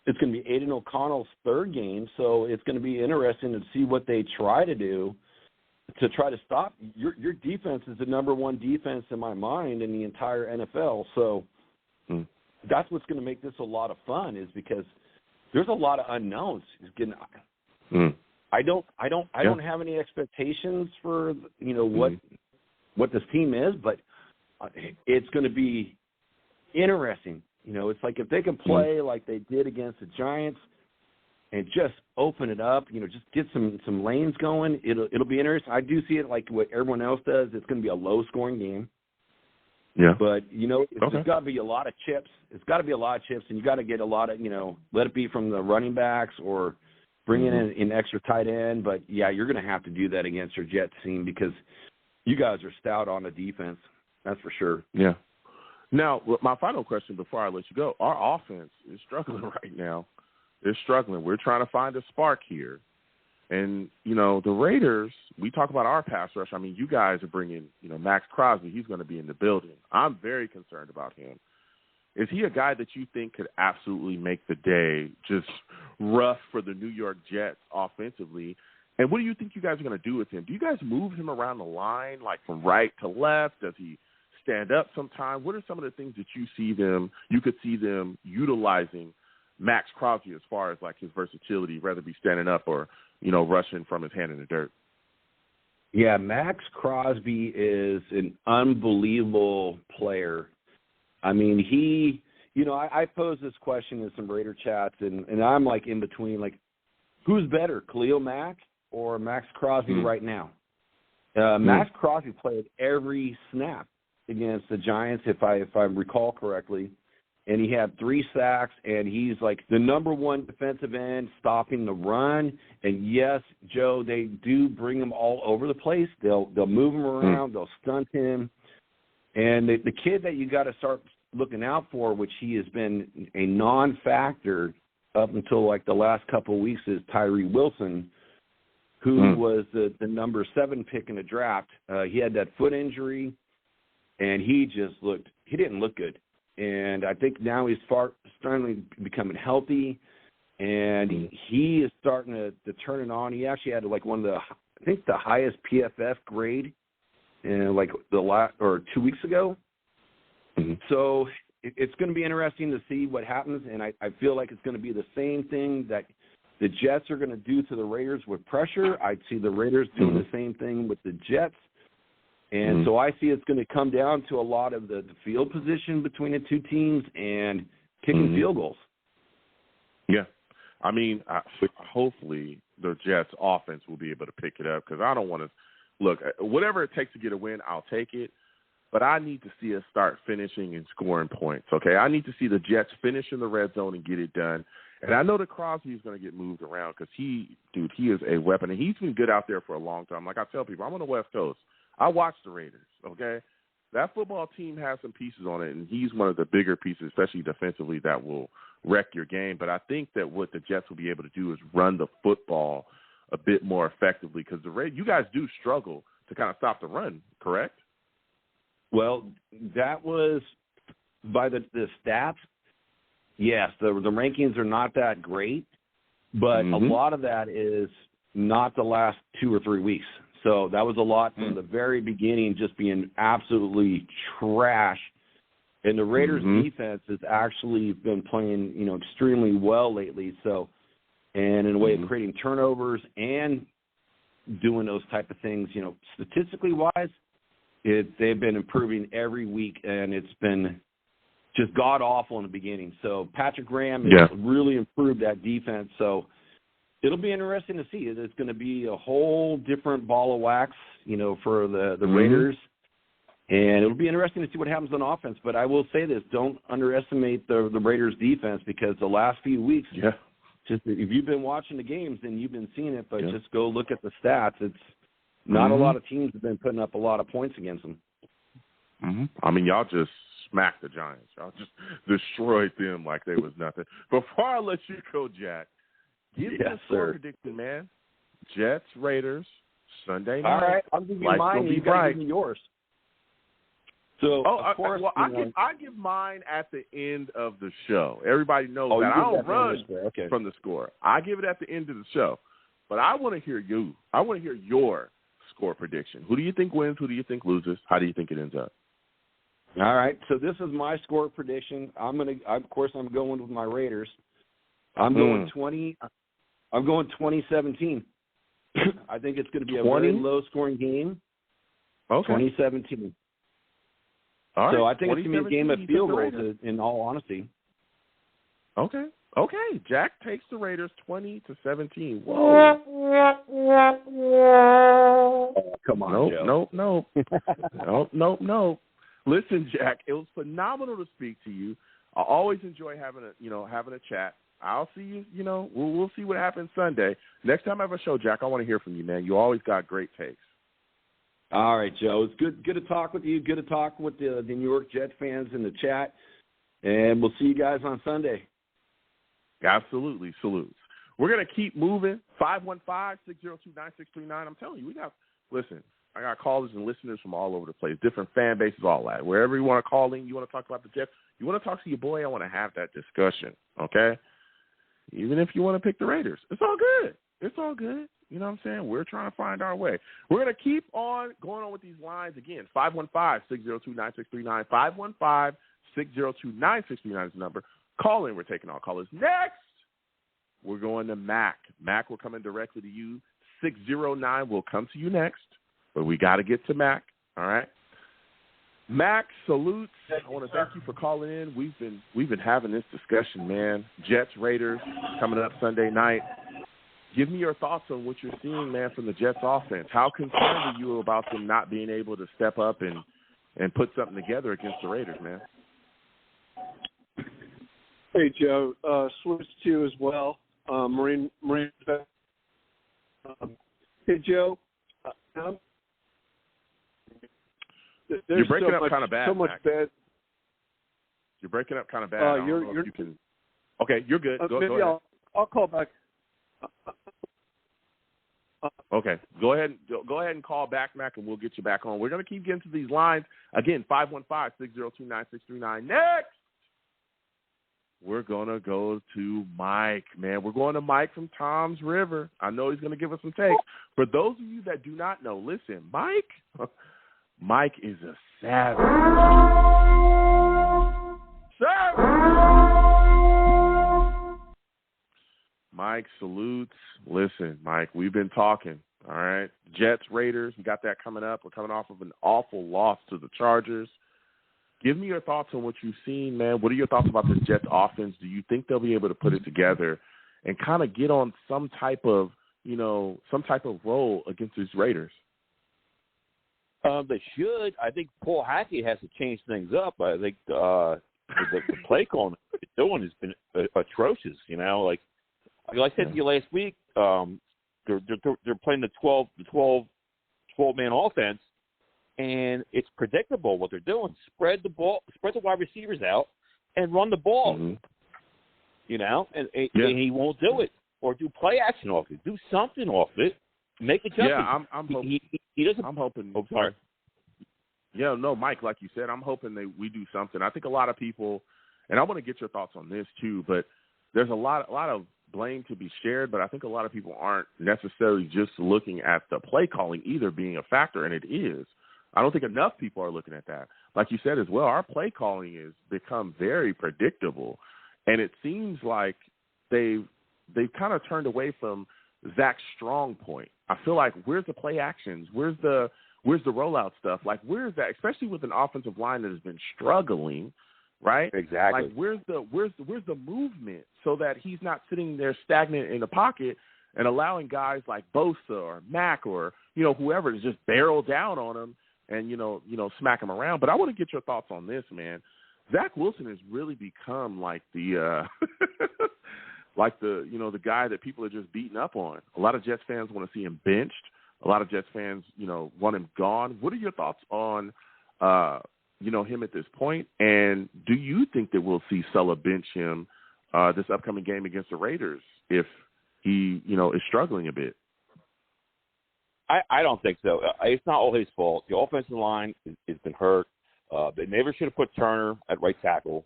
it's going to be Aiden O'Connell's 3rd game. So it's going to be interesting to see what they try to do to try to stop. Your defense is the number 1 defense in my mind in the entire NFL. So that's what's going to make this a lot of fun is because there's a lot of unknowns. I don't have any expectations for what this team is, but it's going to be interesting, You know, it's like if they can play like they did against the Giants and just open it up, you know, just get some lanes going, it'll be interesting. I do see it like what everyone else does. It's going to be a low-scoring game. Yeah. But, you know, it's got to be a lot of chips. It's got to be a lot of chips, and you got to get a lot of, you know, let it be from the running backs or bring in an extra tight end. But, yeah, you're going to have to do that against your Jets team because you guys are stout on the defense. That's for sure. Yeah. Now, my final question before I let you go, our offense is struggling right now. They're struggling. We're trying to find a spark here. And, you know, the Raiders, we talk about our pass rush. I mean, you guys are bringing, you know, Max Crosby. He's going to be in the building. I'm very concerned about him. Is he a guy that you think could absolutely make the day just rough for the New York Jets offensively? And what do you think you guys are going to do with him? Do you guys move him around the line, like from right to left? Does he stand up sometime? What are some of the things that you could see them utilizing Max Crosby as far as like his versatility, whether it be standing up or, you know, rushing from his hand in the dirt? Yeah, Max Crosby is an unbelievable player. I mean, I posed this question in some Raider chats, and I'm like in between, like, who's better, Khalil Mack or Max Crosby right now? Max Crosby played every snap against the Giants, if I recall correctly, and he had 3 sacks, and he's like the number one defensive end stopping the run. And yes, Joe, they do bring him all over the place. They'll move him around, they'll stunt him, and the kid that you got to start looking out for, which he has been a non-factor up until like the last couple of weeks, is Tyree Wilson, who was the number 7 pick in the draft. He had that foot injury, and he didn't look good. And I think now he's starting becoming healthy, and he is starting to turn it on. He actually had like one of the highest PFF grade in like 2 weeks ago. So it's going to be interesting to see what happens, and I feel like it's going to be the same thing that the Jets are going to do to the Raiders with pressure. I'd see the Raiders doing the same thing with the Jets. And so I see it's going to come down to a lot of the field position between the two teams and kicking field goals. Yeah. I mean, hopefully the Jets' offense will be able to pick it up because I don't want to – look, whatever it takes to get a win, I'll take it. But I need to see us start finishing and scoring points, okay? I need to see the Jets finish in the red zone and get it done. And I know that Crosby is going to get moved around because he is a weapon. And he's been good out there for a long time. Like I tell people, I'm on the West Coast. I watch the Raiders, okay? That football team has some pieces on it, and he's one of the bigger pieces, especially defensively, that will wreck your game. But I think that what the Jets will be able to do is run the football a bit more effectively because you guys do struggle to kind of stop the run, correct? Well, that was by the stats. Yes, the rankings are not that great, but a lot of that is not the last 2 or 3 weeks. So that was a lot from the very beginning, just being absolutely trash. And the Raiders' defense has actually been playing, extremely well lately. So, and in a way of creating turnovers and doing those type of things, statistically wise, they've been improving every week, and it's been just god awful in the beginning. So Patrick Graham has really improved that defense. So it'll be interesting to see. It's going to be a whole different ball of wax, for the Raiders. And it'll be interesting to see what happens on offense. But I will say this, don't underestimate the Raiders defense because the last few weeks, just if you've been watching the games, then you've been seeing it. But just go look at the stats. It's not a lot of teams have been putting up a lot of points against them. I mean, y'all just smacked the Giants. Y'all just destroyed them like they was nothing. Before I let you go, Jack, give me a score prediction, man. Jets, Raiders, Sunday night. All right, I'll give you mine and you got to give me yours. So, of course, I give mine at the end of the show. Everybody knows that. I don't run from the score. I give it at the end of the show. But I want to hear you. I want to hear your score prediction. Who do you think wins? Who do you think loses? How do you think it ends up? All right. So this is my score prediction. I'm going with my Raiders. I'm going 2017. I think it's going to be a very low-scoring game. Okay. 2017. All right. So I think it's going to be a game of field goals, in all honesty. Okay. Jack takes the Raiders 20-17. Whoa. Come on, Joe. Nope. Listen, Jack, it was phenomenal to speak to you. I always enjoy having a chat. I'll see you. We'll see what happens Sunday. Next time I have a show, Jack, I want to hear from you, man. You always got great takes. All right, Joe. It's good to talk with you. Good to talk with the New York Jet fans in the chat. And we'll see you guys on Sunday. Absolutely. Salutes. We're going to keep moving. 515-602-9639. I'm telling you, I got callers and listeners from all over the place, different fan bases, all that. Wherever you want to call in, you want to talk about the Jets, you want to talk to your boy, I want to have that discussion, okay? Even if you want to pick the Raiders. It's all good. You know what I'm saying? We're trying to find our way. We're going to keep on going on with these lines again. 515-602-9639. 515-602-9639 is the number. Call in. We're taking all callers. Next, we're going to Mac. Mac will come in directly to you. 609 will come to you next, but we got to get to Mac. All right. Mac, salutes. I want to thank you for calling in. We've been having this discussion, man. Jets, Raiders coming up Sunday night. Give me your thoughts on what you're seeing, man, from the Jets offense. How concerned are you about them not being able to step up and put something together against the Raiders, man? Hey, Joe. Switch to you as well. Marine. Hey, Joe. You're breaking up kind of bad. So much Mac. bad. You're breaking up kind of bad. You can. Okay, you're good. Go maybe ahead. I'll call back. Okay, go ahead and call back, Mac, and we'll get you back on. We're going to keep getting to these lines. Again, 515-602-9639. Next, we're going to go to Mike, man. We're going to Mike from Tom's River. I know he's going to give us some takes. For those of you that do not know, listen, Mike is a savage. Mike, salutes. Listen, Mike, we've been talking, all right? Jets, Raiders, we got that coming up. We're coming off of an awful loss to the Chargers. Give me your thoughts on what you've seen, man. What are your thoughts about this Jets offense? Do you think they'll be able to put it together and kind of get on some type of role against these Raiders? They should. I think Paul Hackett has to change things up. I think the play calling they're doing has been atrocious. Like I said to you last week, they're playing the 12-man offense, and it's predictable what they're doing. Spread the wide receivers out, and run the ball. Mm-hmm. And he won't do it, or do play action off it. Do something off it. Make it jumpy. Yeah, I'm hoping. He doesn't. I'm hoping. Oh, sorry. Yeah, no, Mike, like you said, I'm hoping that we do something. I think a lot of people, and I want to get your thoughts on this too, but there's a lot of blame to be shared, but I think a lot of people aren't necessarily just looking at the play calling either being a factor, and it is. I don't think enough people are looking at that. Like you said as well, our play calling has become very predictable, and it seems like they've kind of turned away from Zach's strong point. I feel like where's the play actions? Where's the rollout stuff? Like where's that? Especially with an offensive line that has been struggling, right? Exactly. Like where's the movement so that he's not sitting there stagnant in the pocket and allowing guys like Bosa or Mack or whoever to just barrel down on him and smack him around. But I want to get your thoughts on this, man. Zach Wilson has really become like the the guy that people are just beating up on. A lot of Jets fans want to see him benched. A lot of Jets fans, want him gone. What are your thoughts on, him at this point? And do you think that we'll see Sulla bench him this upcoming game against the Raiders if he, is struggling a bit? I don't think so. It's not all his fault. The offensive line has been hurt. They never should have put Turner at right tackle,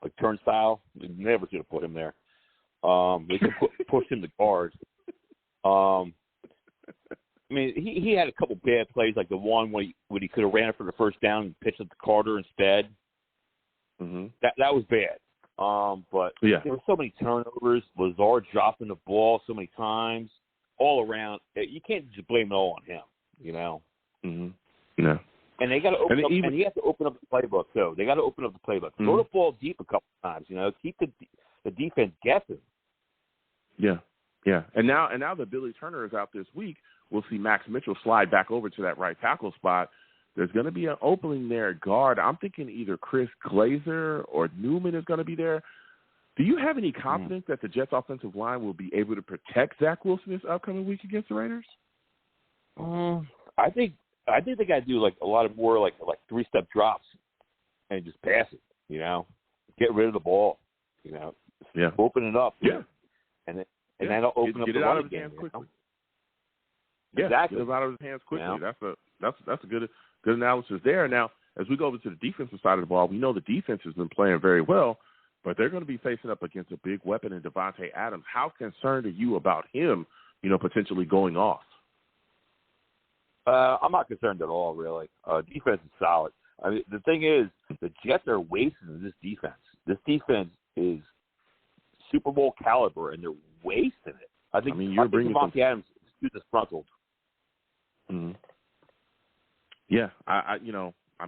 like turnstile. They never should have put him there. They could push him to guard. He had a couple bad plays, like the one when he could have ran it for the first down and pitched it to Carter instead. Mm-hmm. That was bad. But yeah, there were so many turnovers. Lazard dropping the ball so many times, all around. You can't just blame it all on him, Mm-hmm. No. And they got to open up. And you have to open up the playbook too. They got to open up the playbook. Mm-hmm. Throw the ball deep a couple times. Keep the the defense gets him. Yeah. And now that Billy Turner is out this week, we'll see Max Mitchell slide back over to that right tackle spot. There's going to be an opening there at guard. I'm thinking either Chris Glazer or Newman is going to be there. Do you have any confidence that the Jets' offensive line will be able to protect Zach Wilson this upcoming week against the Raiders? I think they got to do like a lot of more like 3-step drops and just pass it. Get rid of the ball. Open it up. Yeah, and that'll open up the run game quickly. Yeah, exactly. Get it out of his hands quickly. That's a good analysis there. Now, as we go over to the defensive side of the ball, we know the defense has been playing very well, but they're going to be facing up against a big weapon in Davante Adams. How concerned are you about him, potentially going off? I'm not concerned at all, really. Defense is solid. I mean, the thing is, the Jets are wasting this defense. This defense is Super Bowl caliber, and they're wasting it. I think Davante Adams is disgruntled. Mm-hmm. Yeah,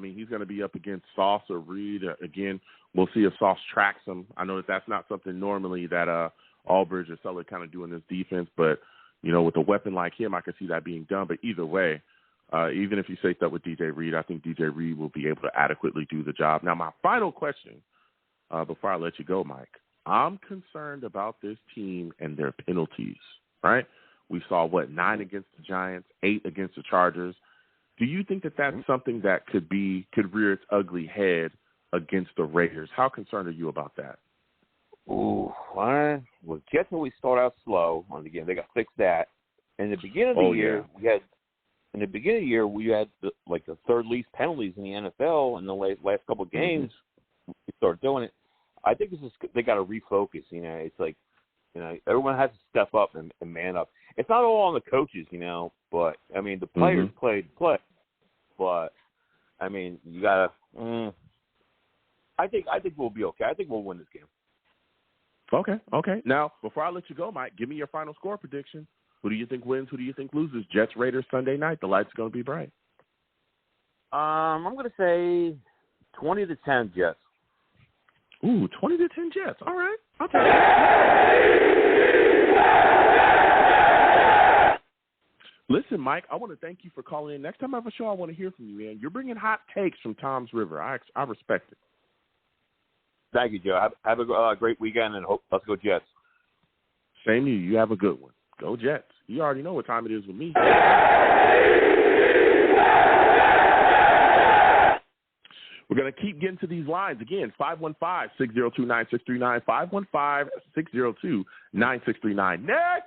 he's going to be up against Sauce or Reed. Again, we'll see if Sauce tracks him. I know that's not something normally that Aldridge or Sulley kind of do in this defense, but, with a weapon like him, I can see that being done. But either way, even if you say that with DJ Reed, I think DJ Reed will be able to adequately do the job. Now, my final question before I let you go, Mike, I'm concerned about this team and their penalties, right? We saw, 9 against the Giants, 8 against the Chargers. Do you think that that's something that could rear its ugly head against the Raiders? How concerned are you about that? Ooh, well, Jets always start out slow. And again, they got to fix that. In the beginning of the year, we had the third least penalties in the NFL in the last couple of games. We started doing it. I think they got to refocus. It's like, everyone has to step up and man up. It's not all on the coaches, but I mean the players play. But I mean you gotta. I think we'll be okay. I think we'll win this game. Okay. Now before I let you go, Mike, give me your final score prediction. Who do you think wins? Who do you think loses? Jets Raiders Sunday night. The lights are going to be bright. I'm going to say 20-10 Jets. Ooh, 20-10 Jets. All right. Okay. Listen, Mike, I want to thank you for calling in. Next time I have a show, I want to hear from you, man. You're bringing hot takes from Tom's River. I respect it. Thank you, Joe. Have a great weekend, and let's go Jets. Same to you. You have a good one. Go Jets. You already know what time it is with me. We're going to keep getting to these lines. Again, 515-602-9639, 515-602-9639. Next,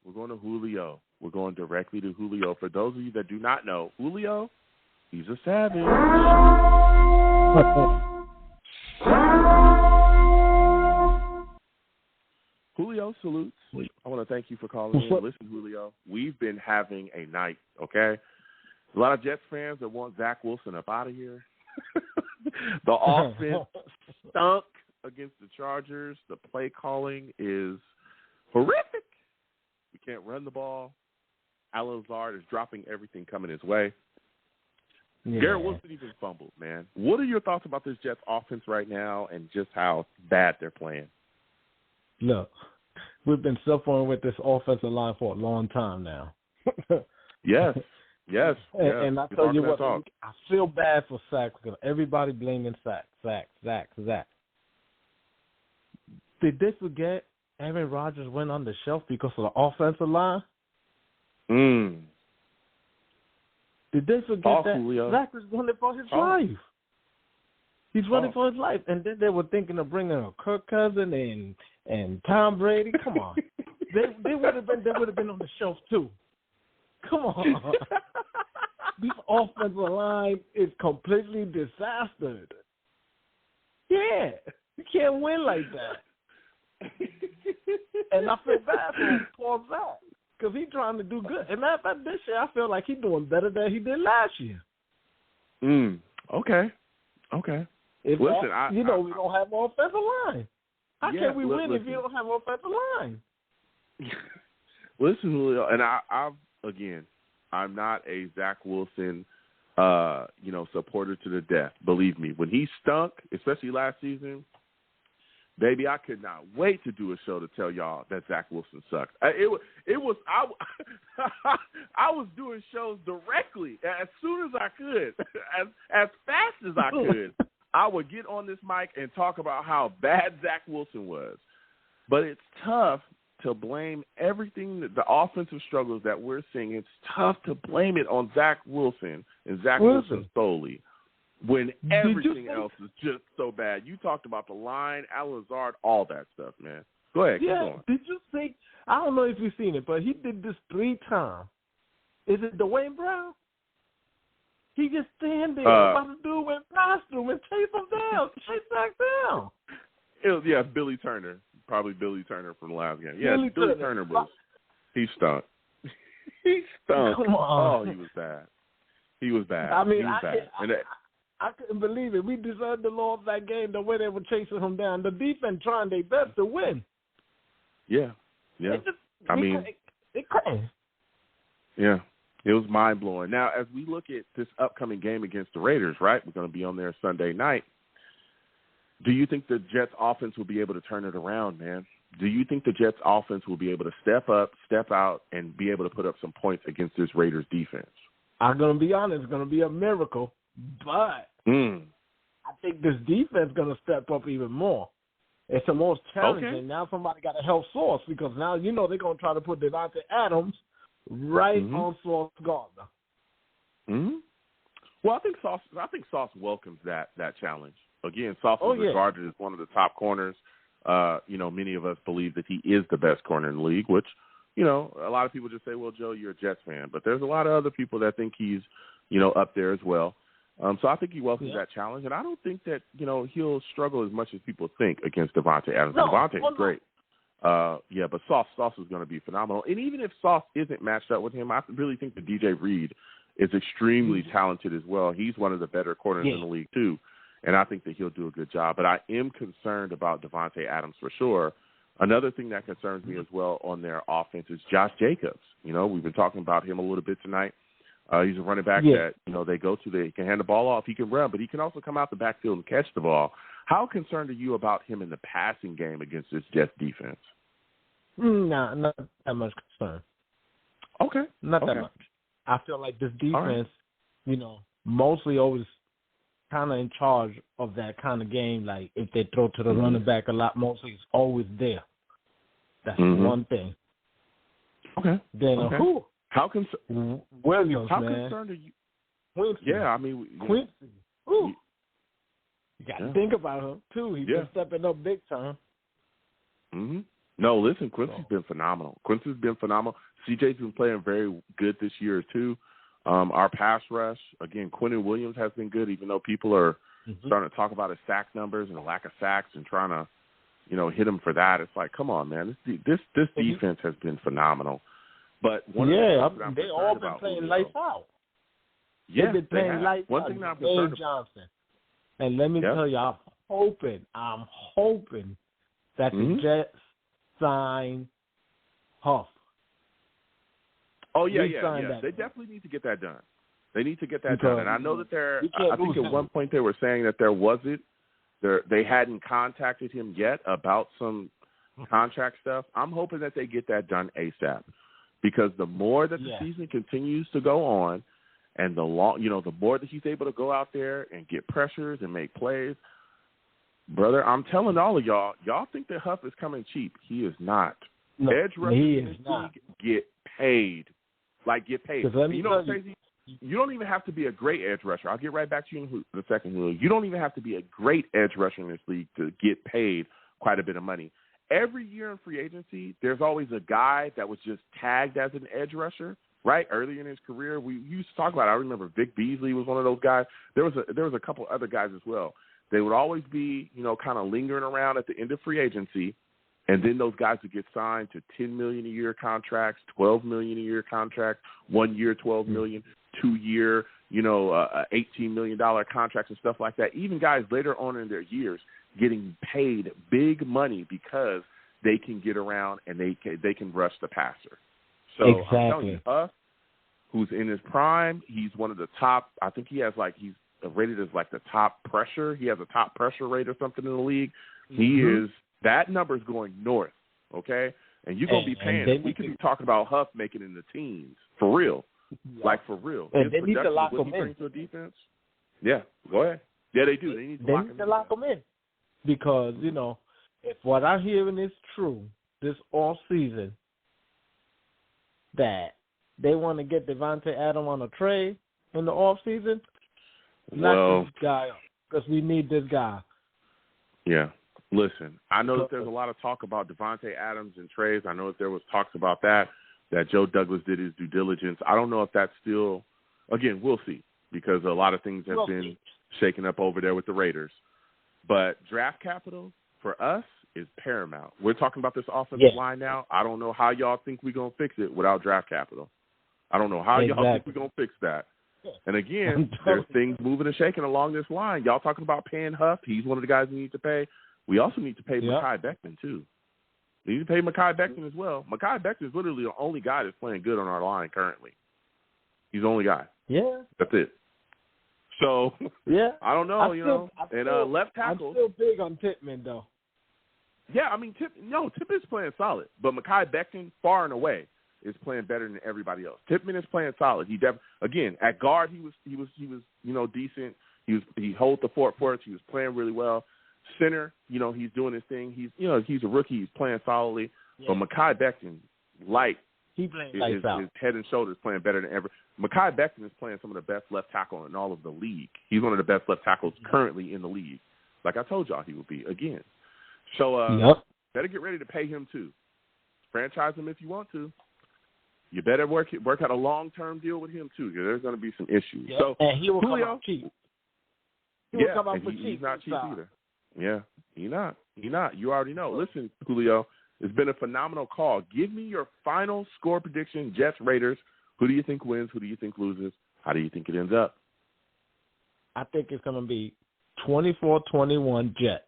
we're going to Julio. We're going directly to Julio. For those of you that do not know, Julio, he's a savage. Julio, salutes. I want to thank you for calling in. Listen, Julio, we've been having a night, okay? A lot of Jets fans that want Zach Wilson up out of here. The offense stunk against the Chargers. The play calling is horrific. We can't run the ball. Alan Lazard is dropping everything coming his way. Yeah. Garrett Wilson even fumbled, man. What are your thoughts about this Jets offense right now and just how bad they're playing? Look, we've been suffering with this offensive line for a long time now. Yes. And I tell you what, I feel bad for Zach because everybody blaming Zach. Did they forget Aaron Rodgers went on the shelf because of the offensive line? Did they forget that? Julio. Zach was running for his life. He's running for his life. And then they were thinking of bringing a Kirk Cousins and Tom Brady. Come on. they would have been on the shelf too. Come on. This offensive line is completely disastered. Yeah. You can't win like that. And I feel bad for poor Zach because he's trying to do good. And matter of fact, this year I feel like he's doing better than he did last year. Okay. We don't have an offensive line. How can we win if you don't have an offensive line? Listen, Julio, and I'm not a Zach Wilson, supporter to the death. Believe me, when he stunk, especially last season, Baby, I could not wait to do a show to tell y'all that Zach Wilson sucks. I was doing shows directly as soon as I could, as fast as I could. I would get on this mic and talk about how bad Zach Wilson was. But it's tough to blame everything, the offensive struggles that we're seeing. It's tough to blame it on Zach Wilson and Zach Wilson solely, when everything else is just so bad. You talked about the line, Al Lazard, all that stuff, man. Go ahead, keep going. Did you see? I don't know if you've seen it, but he did this 3 times. Is it Dwayne Brown? He just stand there while the dude went past him and chase him down, chase back down. Billy Turner. Probably Billy Turner from the last game. Yeah, Billy Turner was – he stunk. He stunk. Come on. Oh, he was bad. He was bad. I mean, I couldn't believe it. We deserved to lose that game the way they were chasing him down. The defense trying their best to win. Yeah. They couldn't. Yeah. It was mind-blowing. Now, as we look at this upcoming game against the Raiders, right, we're going to be on there Sunday night, do you think the Jets' offense will be able to turn it around, man? Do you think the Jets' offense will be able to step up, step out, and be able to put up some points against this Raiders defense? I'm going to be honest. It's going to be a miracle. But I think this defense is going to step up even more. It's the most challenging. Okay. Now somebody got to help Sauce because now, they're going to try to put Davante Adams right on Sauce Gardner. Mm-hmm. Well, I think Sauce welcomes that challenge. Again, Sauce is regarded as one of the top corners. Many of us believe that he is the best corner in the league, which, a lot of people just say, well, Joe, you're a Jets fan. But there's a lot of other people that think he's, up there as well. So I think he welcomes that challenge. And I don't think that, he'll struggle as much as people think against Davante Adams. Davante is great. But Sauce is going to be phenomenal. And even if Sauce isn't matched up with him, I really think that DJ Reed is extremely talented as well. He's one of the better corners in the league, too. And I think that he'll do a good job. But I am concerned about Davante Adams for sure. Another thing that concerns me as well on their offense is Josh Jacobs. We've been talking about him a little bit tonight. He's a running back that, they go to. They can hand the ball off. He can run, but he can also come out the backfield and catch the ball. How concerned are you about him in the passing game against this Jets defense? No, not that much concern. Okay. Not that much. I feel like this defense, mostly always kind of in charge of that kind of game. Like if they throw to the running back a lot, mostly it's always there. That's one thing. Okay. Then who? Williams, how man. Concerned are you? Quincy. Yeah, Quincy. Ooh. You got to think about him too. He's been stepping up big time. No, listen, Quincy's been phenomenal. CJ's been playing very good this year too. Our pass rush, again, Quentin Williams has been good, even though people are starting to talk about his sack numbers and the lack of sacks and trying to, hit him for that. It's like, come on, man. This defense has been phenomenal. But they all been playing lights out. Yeah, they've been playing lights out. One thing I'm concerned about. Johnson. And let me tell you, I'm hoping that the Jets sign Huff. Oh, yeah. They definitely need to get that done. They need to get that done. And I know that I think at one point they were saying that they hadn't contacted him yet about some contract stuff. I'm hoping that they get that done ASAP, because the more that the season continues to go on, and the more that he's able to go out there and get pressures and make plays, brother, I'm telling all of y'all think that Huff is coming cheap. He is not. No, edge rushers in this not. league get paid. Get paid. You know what's crazy? You don't even have to be a great edge rusher. I'll get right back to you in a second, Julio. You don't even have to be a great edge rusher in this league to get paid quite a bit of money. Every year in free agency, there's always a guy that was just tagged as an edge rusher, right? Early in his career, we used to talk about it. I remember Vic Beasley was one of those guys. There was a couple other guys as well. They would always be, kind of lingering around at the end of free agency, and then those guys would get signed to $10 million a year contracts, $12 million a year contracts, 1 year $12 million, 2 year, $18 million contracts and stuff like that. Even guys later on in their years getting paid big money because they can get around and they can rush the passer. So exactly. I'm telling you, Huff, who's in his prime, he's one of the top. I think he's rated as the top pressure. He has a top pressure rate or something in the league. He is That number is going north, okay? And you're going to be paying. We could be talking about Huff making it in the teens, for real. Yeah. Like, for real. And they need to lock him in. To a defense? Yeah, go ahead. Yeah, they do. They need to lock him in. Because, you know, if what I'm hearing is true, this off season, that they want to get Davante Adams on a trade in the off season, lock this guy up because we need this guy. Yeah. Listen, I know that there's a lot of talk about Davante Adams and trades. I know that there was talks about that Joe Douglas did his due diligence. I don't know if that's still, again, we'll see, because a lot of things have been shaken up over there with the Raiders. But draft capital for us is paramount. We're talking about this offensive line now. I don't know how y'all think we're going to fix it without draft capital. I don't know how y'all think we're going to fix that. And again, there's things moving and shaking along this line. Y'all talking about paying Huff. He's one of the guys we need to pay. We also need to pay Mekhi Becton, too. We need to pay Mekhi Becton as well. Mekhi Becton is literally the only guy that's playing good on our line currently. He's the only guy. Yeah. That's it. So, I don't know, and left tackle. I'm still big on Pittman, though. Yeah, I mean, Pittman's playing solid, but Mekhi Becton, far and away, is playing better than everybody else. Pittman is playing solid. Again, at guard, he was decent. He holds the fort for us. He was playing really well. Center, he's doing his thing. He's a rookie. He's playing solidly. Yeah. But Mekhi Becton, he playing his head and shoulders playing better than ever. Mekhi Becton is playing some of the best left tackle in all of the league. He's one of the best left tackles currently in the league. Like I told y'all he would be again. So better get ready to pay him too. Franchise him if you want to. You better work out a long-term deal with him too, because there's going to be some issues. Yep. So and he will come out cheap. He will come out for cheap. He's not cheap either. Yeah, he's not. You already know. Listen, Julio, it's been a phenomenal call. Give me your final score prediction, Jets, Raiders. Who do you think wins? Who do you think loses? How do you think it ends up? I think it's going to be 24-21 Jets.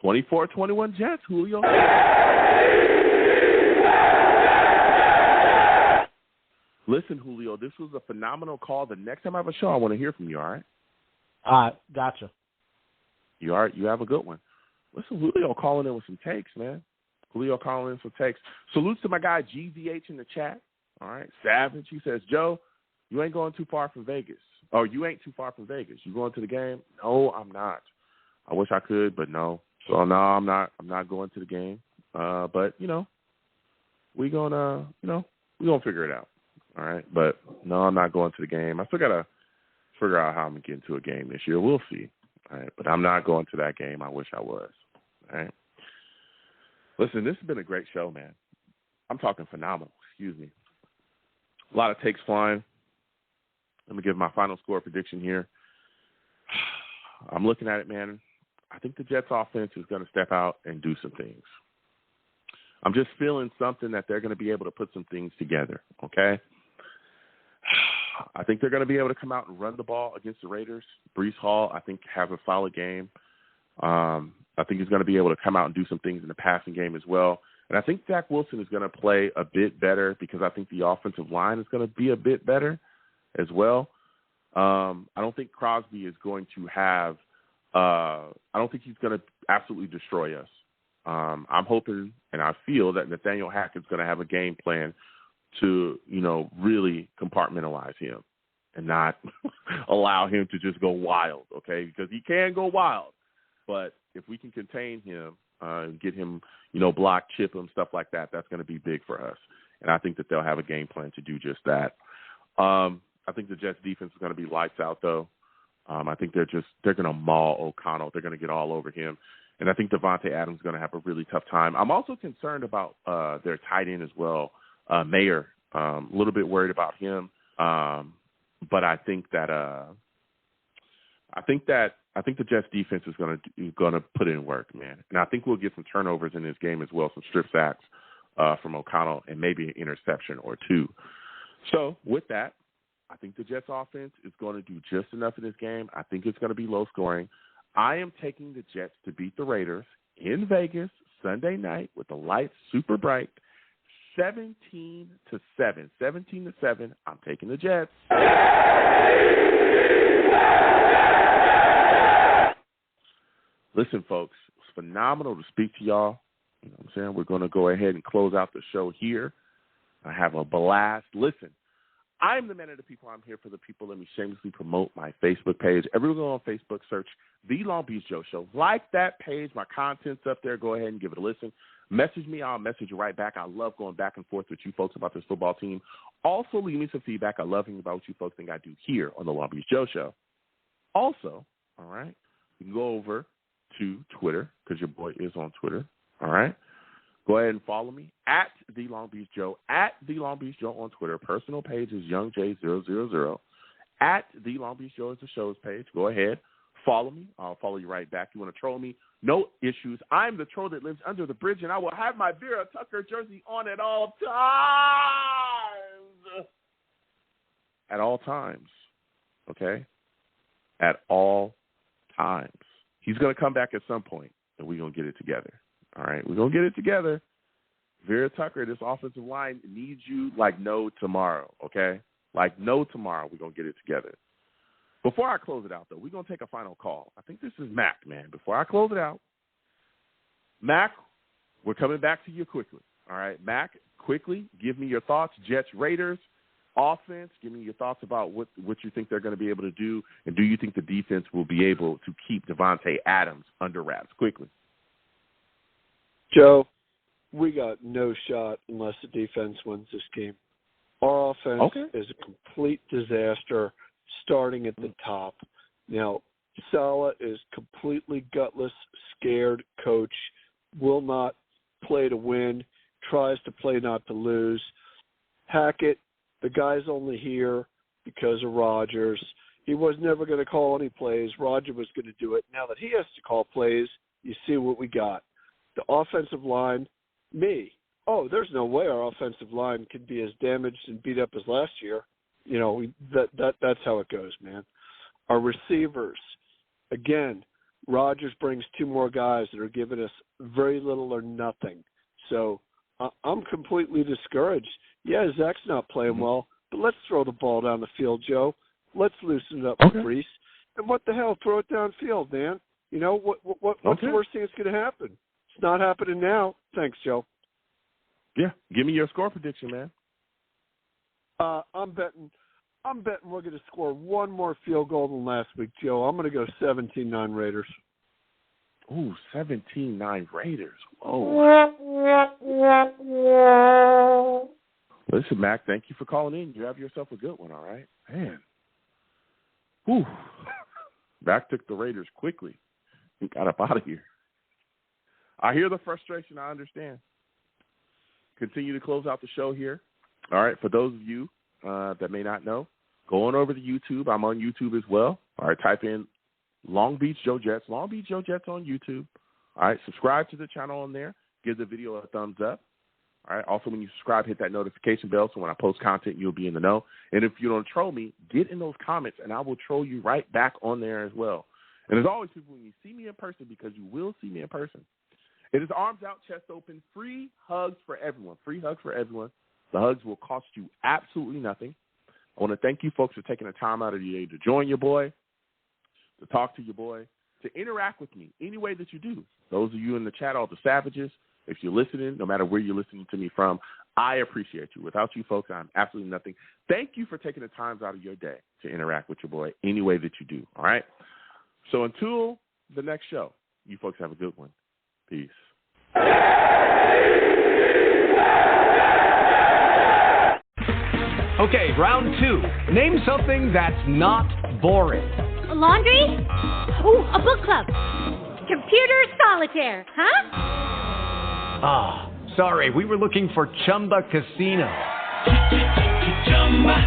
24-21 Jets, Julio. Listen, Julio, this was a phenomenal call. The next time I have a show, I want to hear from you, all right? All right, gotcha. You have a good one. Listen, Julio calling in with some takes, man. Julio calling in some takes. Salutes to my guy GVH in the chat. All right, Savage. He says, Joe, you ain't going too far from Vegas. Or you ain't too far from Vegas. You going to the game? No, I'm not. I wish I could, but no. So no, I'm not going to the game. But we gonna figure it out. All right. But no, I'm not going to the game. I still gotta figure out how I'm gonna get into a game this year. We'll see. All right. But I'm not going to that game. I wish I was. All right. Listen, this has been a great show, man. I'm talking phenomenal. Excuse me. A lot of takes flying. Let me give my final score prediction here. I'm looking at it, man. I think the Jets offense is going to step out and do some things. I'm just feeling something that they're going to be able to put some things together, okay? I think they're going to be able to come out and run the ball against the Raiders. Breece Hall, I think, has a solid game. I think he's going to be able to come out and do some things in the passing game as well. And I think Zach Wilson is going to play a bit better because I think the offensive line is going to be a bit better as well. I don't think Crosby is going to have I don't think he's going to absolutely destroy us. I'm hoping and I feel that Nathaniel Hackett's going to have a game plan to, really compartmentalize him and not allow him to just go wild, okay? Because he can go wild. But if we can contain him and get him, block, chip him, stuff like that, that's going to be big for us. And I think that they'll have a game plan to do just that. I think the Jets defense is going to be lights out, though. I think they're going to maul O'Connell. They're going to get all over him. And I think Davante Adams is going to have a really tough time. I'm also concerned about their tight end as well, Mayer. A little bit worried about him. But I think that the Jets defense is going to put in work, man. And I think we'll get some turnovers in this game as well, some strip sacks from O'Connell, and maybe an interception or two. So with that, I think the Jets offense is going to do just enough in this game. I think it's going to be low scoring. I am taking the Jets to beat the Raiders in Vegas Sunday night with the lights super bright, 17-7. 17-7. I'm taking the Jets. Listen, folks, phenomenal to speak to y'all. You know what I'm saying? We're going to go ahead and close out the show here. I have a blast. Listen, I'm the man of the people. I'm here for the people. Let me shamelessly promote my Facebook page. Everyone go on Facebook, search The Long Beach Joe Show. Like that page. My content's up there. Go ahead and give it a listen. Message me. I'll message you right back. I love going back and forth with you folks about this football team. Also, leave me some feedback. I love hearing about what you folks think I do here on The Long Beach Joe Show. Also, all right, you can go over to Twitter because your boy is on Twitter. All right. Go ahead and follow me at The Long Beach Joe, at The Long Beach Joe on Twitter. Personal page is YoungJ000. At The Long Beach Joe is the show's page. Go ahead. Follow me. I'll follow you right back. You want to troll me? No issues. I'm the troll that lives under the bridge, and I will have my Vera Tucker jersey on at all times. At all times. Okay? At all times. He's going to come back at some point, and we're going to get it together. All right? We're going to get it together. Vera Tucker, this offensive line needs you like no tomorrow, okay? Like no tomorrow, we're going to get it together. Before I close it out, though, we're going to take a final call. I think this is Mac, man. Before I close it out, Mac, we're coming back to you quickly. All right, Mac, quickly, give me your thoughts. Jets, Raiders, offense, give me your thoughts about what you think they're going to be able to do, and do you think the defense will be able to keep Davante Adams under wraps? Quickly. Joe, we got no shot unless the defense wins this game. Our offense is a complete disaster starting at the top. Now, Saleh is completely gutless, scared coach, will not play to win, tries to play not to lose. Hackett, the guy's only here because of Rodgers. He was never going to call any plays. Rodgers was going to do it. Now that he has to call plays, you see what we got. The offensive line, there's no way our offensive line could be as damaged and beat up as last year. You know, that's how it goes, man. Our receivers, again, Rodgers brings two more guys that are giving us very little or nothing. So I'm completely discouraged. Yeah, Zach's not playing well, but let's throw the ball down the field, Joe. Let's loosen it up for Brees. And what the hell, throw it downfield, man. You know, what's the worst thing that's going to happen? It's not happening now. Thanks, Joe. Yeah, give me your score prediction, man. I'm betting we're going to score one more field goal than last week, Joe. I'm going to go 17-9 Raiders. Ooh, 17-9 Raiders. Oh. Listen, Mac, thank you for calling in. You have yourself a good one, all right? Man. Whew. Mac took the Raiders quickly. He got up out of here. I hear the frustration. I understand. Continue to close out the show here. All right, for those of you that may not know, go on over to YouTube. I'm on YouTube as well. All right, type in Long Beach Joe Jets. Long Beach Joe Jets on YouTube. All right, subscribe to the channel on there. Give the video a thumbs up. All right, also when you subscribe, hit that notification bell so when I post content, you'll be in the know. And if you don't troll me, get in those comments, and I will troll you right back on there as well. And as always, people, when you see me in person, because you will see me in person, it is arms out, chest open, free hugs for everyone. Free hugs for everyone. The hugs will cost you absolutely nothing. I want to thank you folks for taking the time out of your day to join your boy, to talk to your boy, to interact with me any way that you do. Those of you in the chat, all the savages, if you're listening, no matter where you're listening to me from, I appreciate you. Without you folks, I'm absolutely nothing. Thank you for taking the time out of your day to interact with your boy any way that you do, all right? So until the next show, you folks have a good one. Peace. Okay, round two. Name something that's not boring. A laundry? Ooh, a book club. Computer solitaire, huh? Ah, sorry, we were looking for Chumba Casino.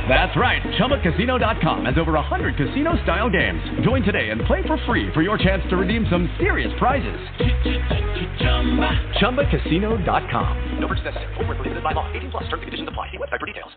That's right, ChumbaCasino.com has over 100 casino-style games. Join today and play for free for your chance to redeem some serious prizes. ChumbaCasino.com. No purchase necessary. Void where prohibited by law. 18+ terms and conditions apply. See website for details.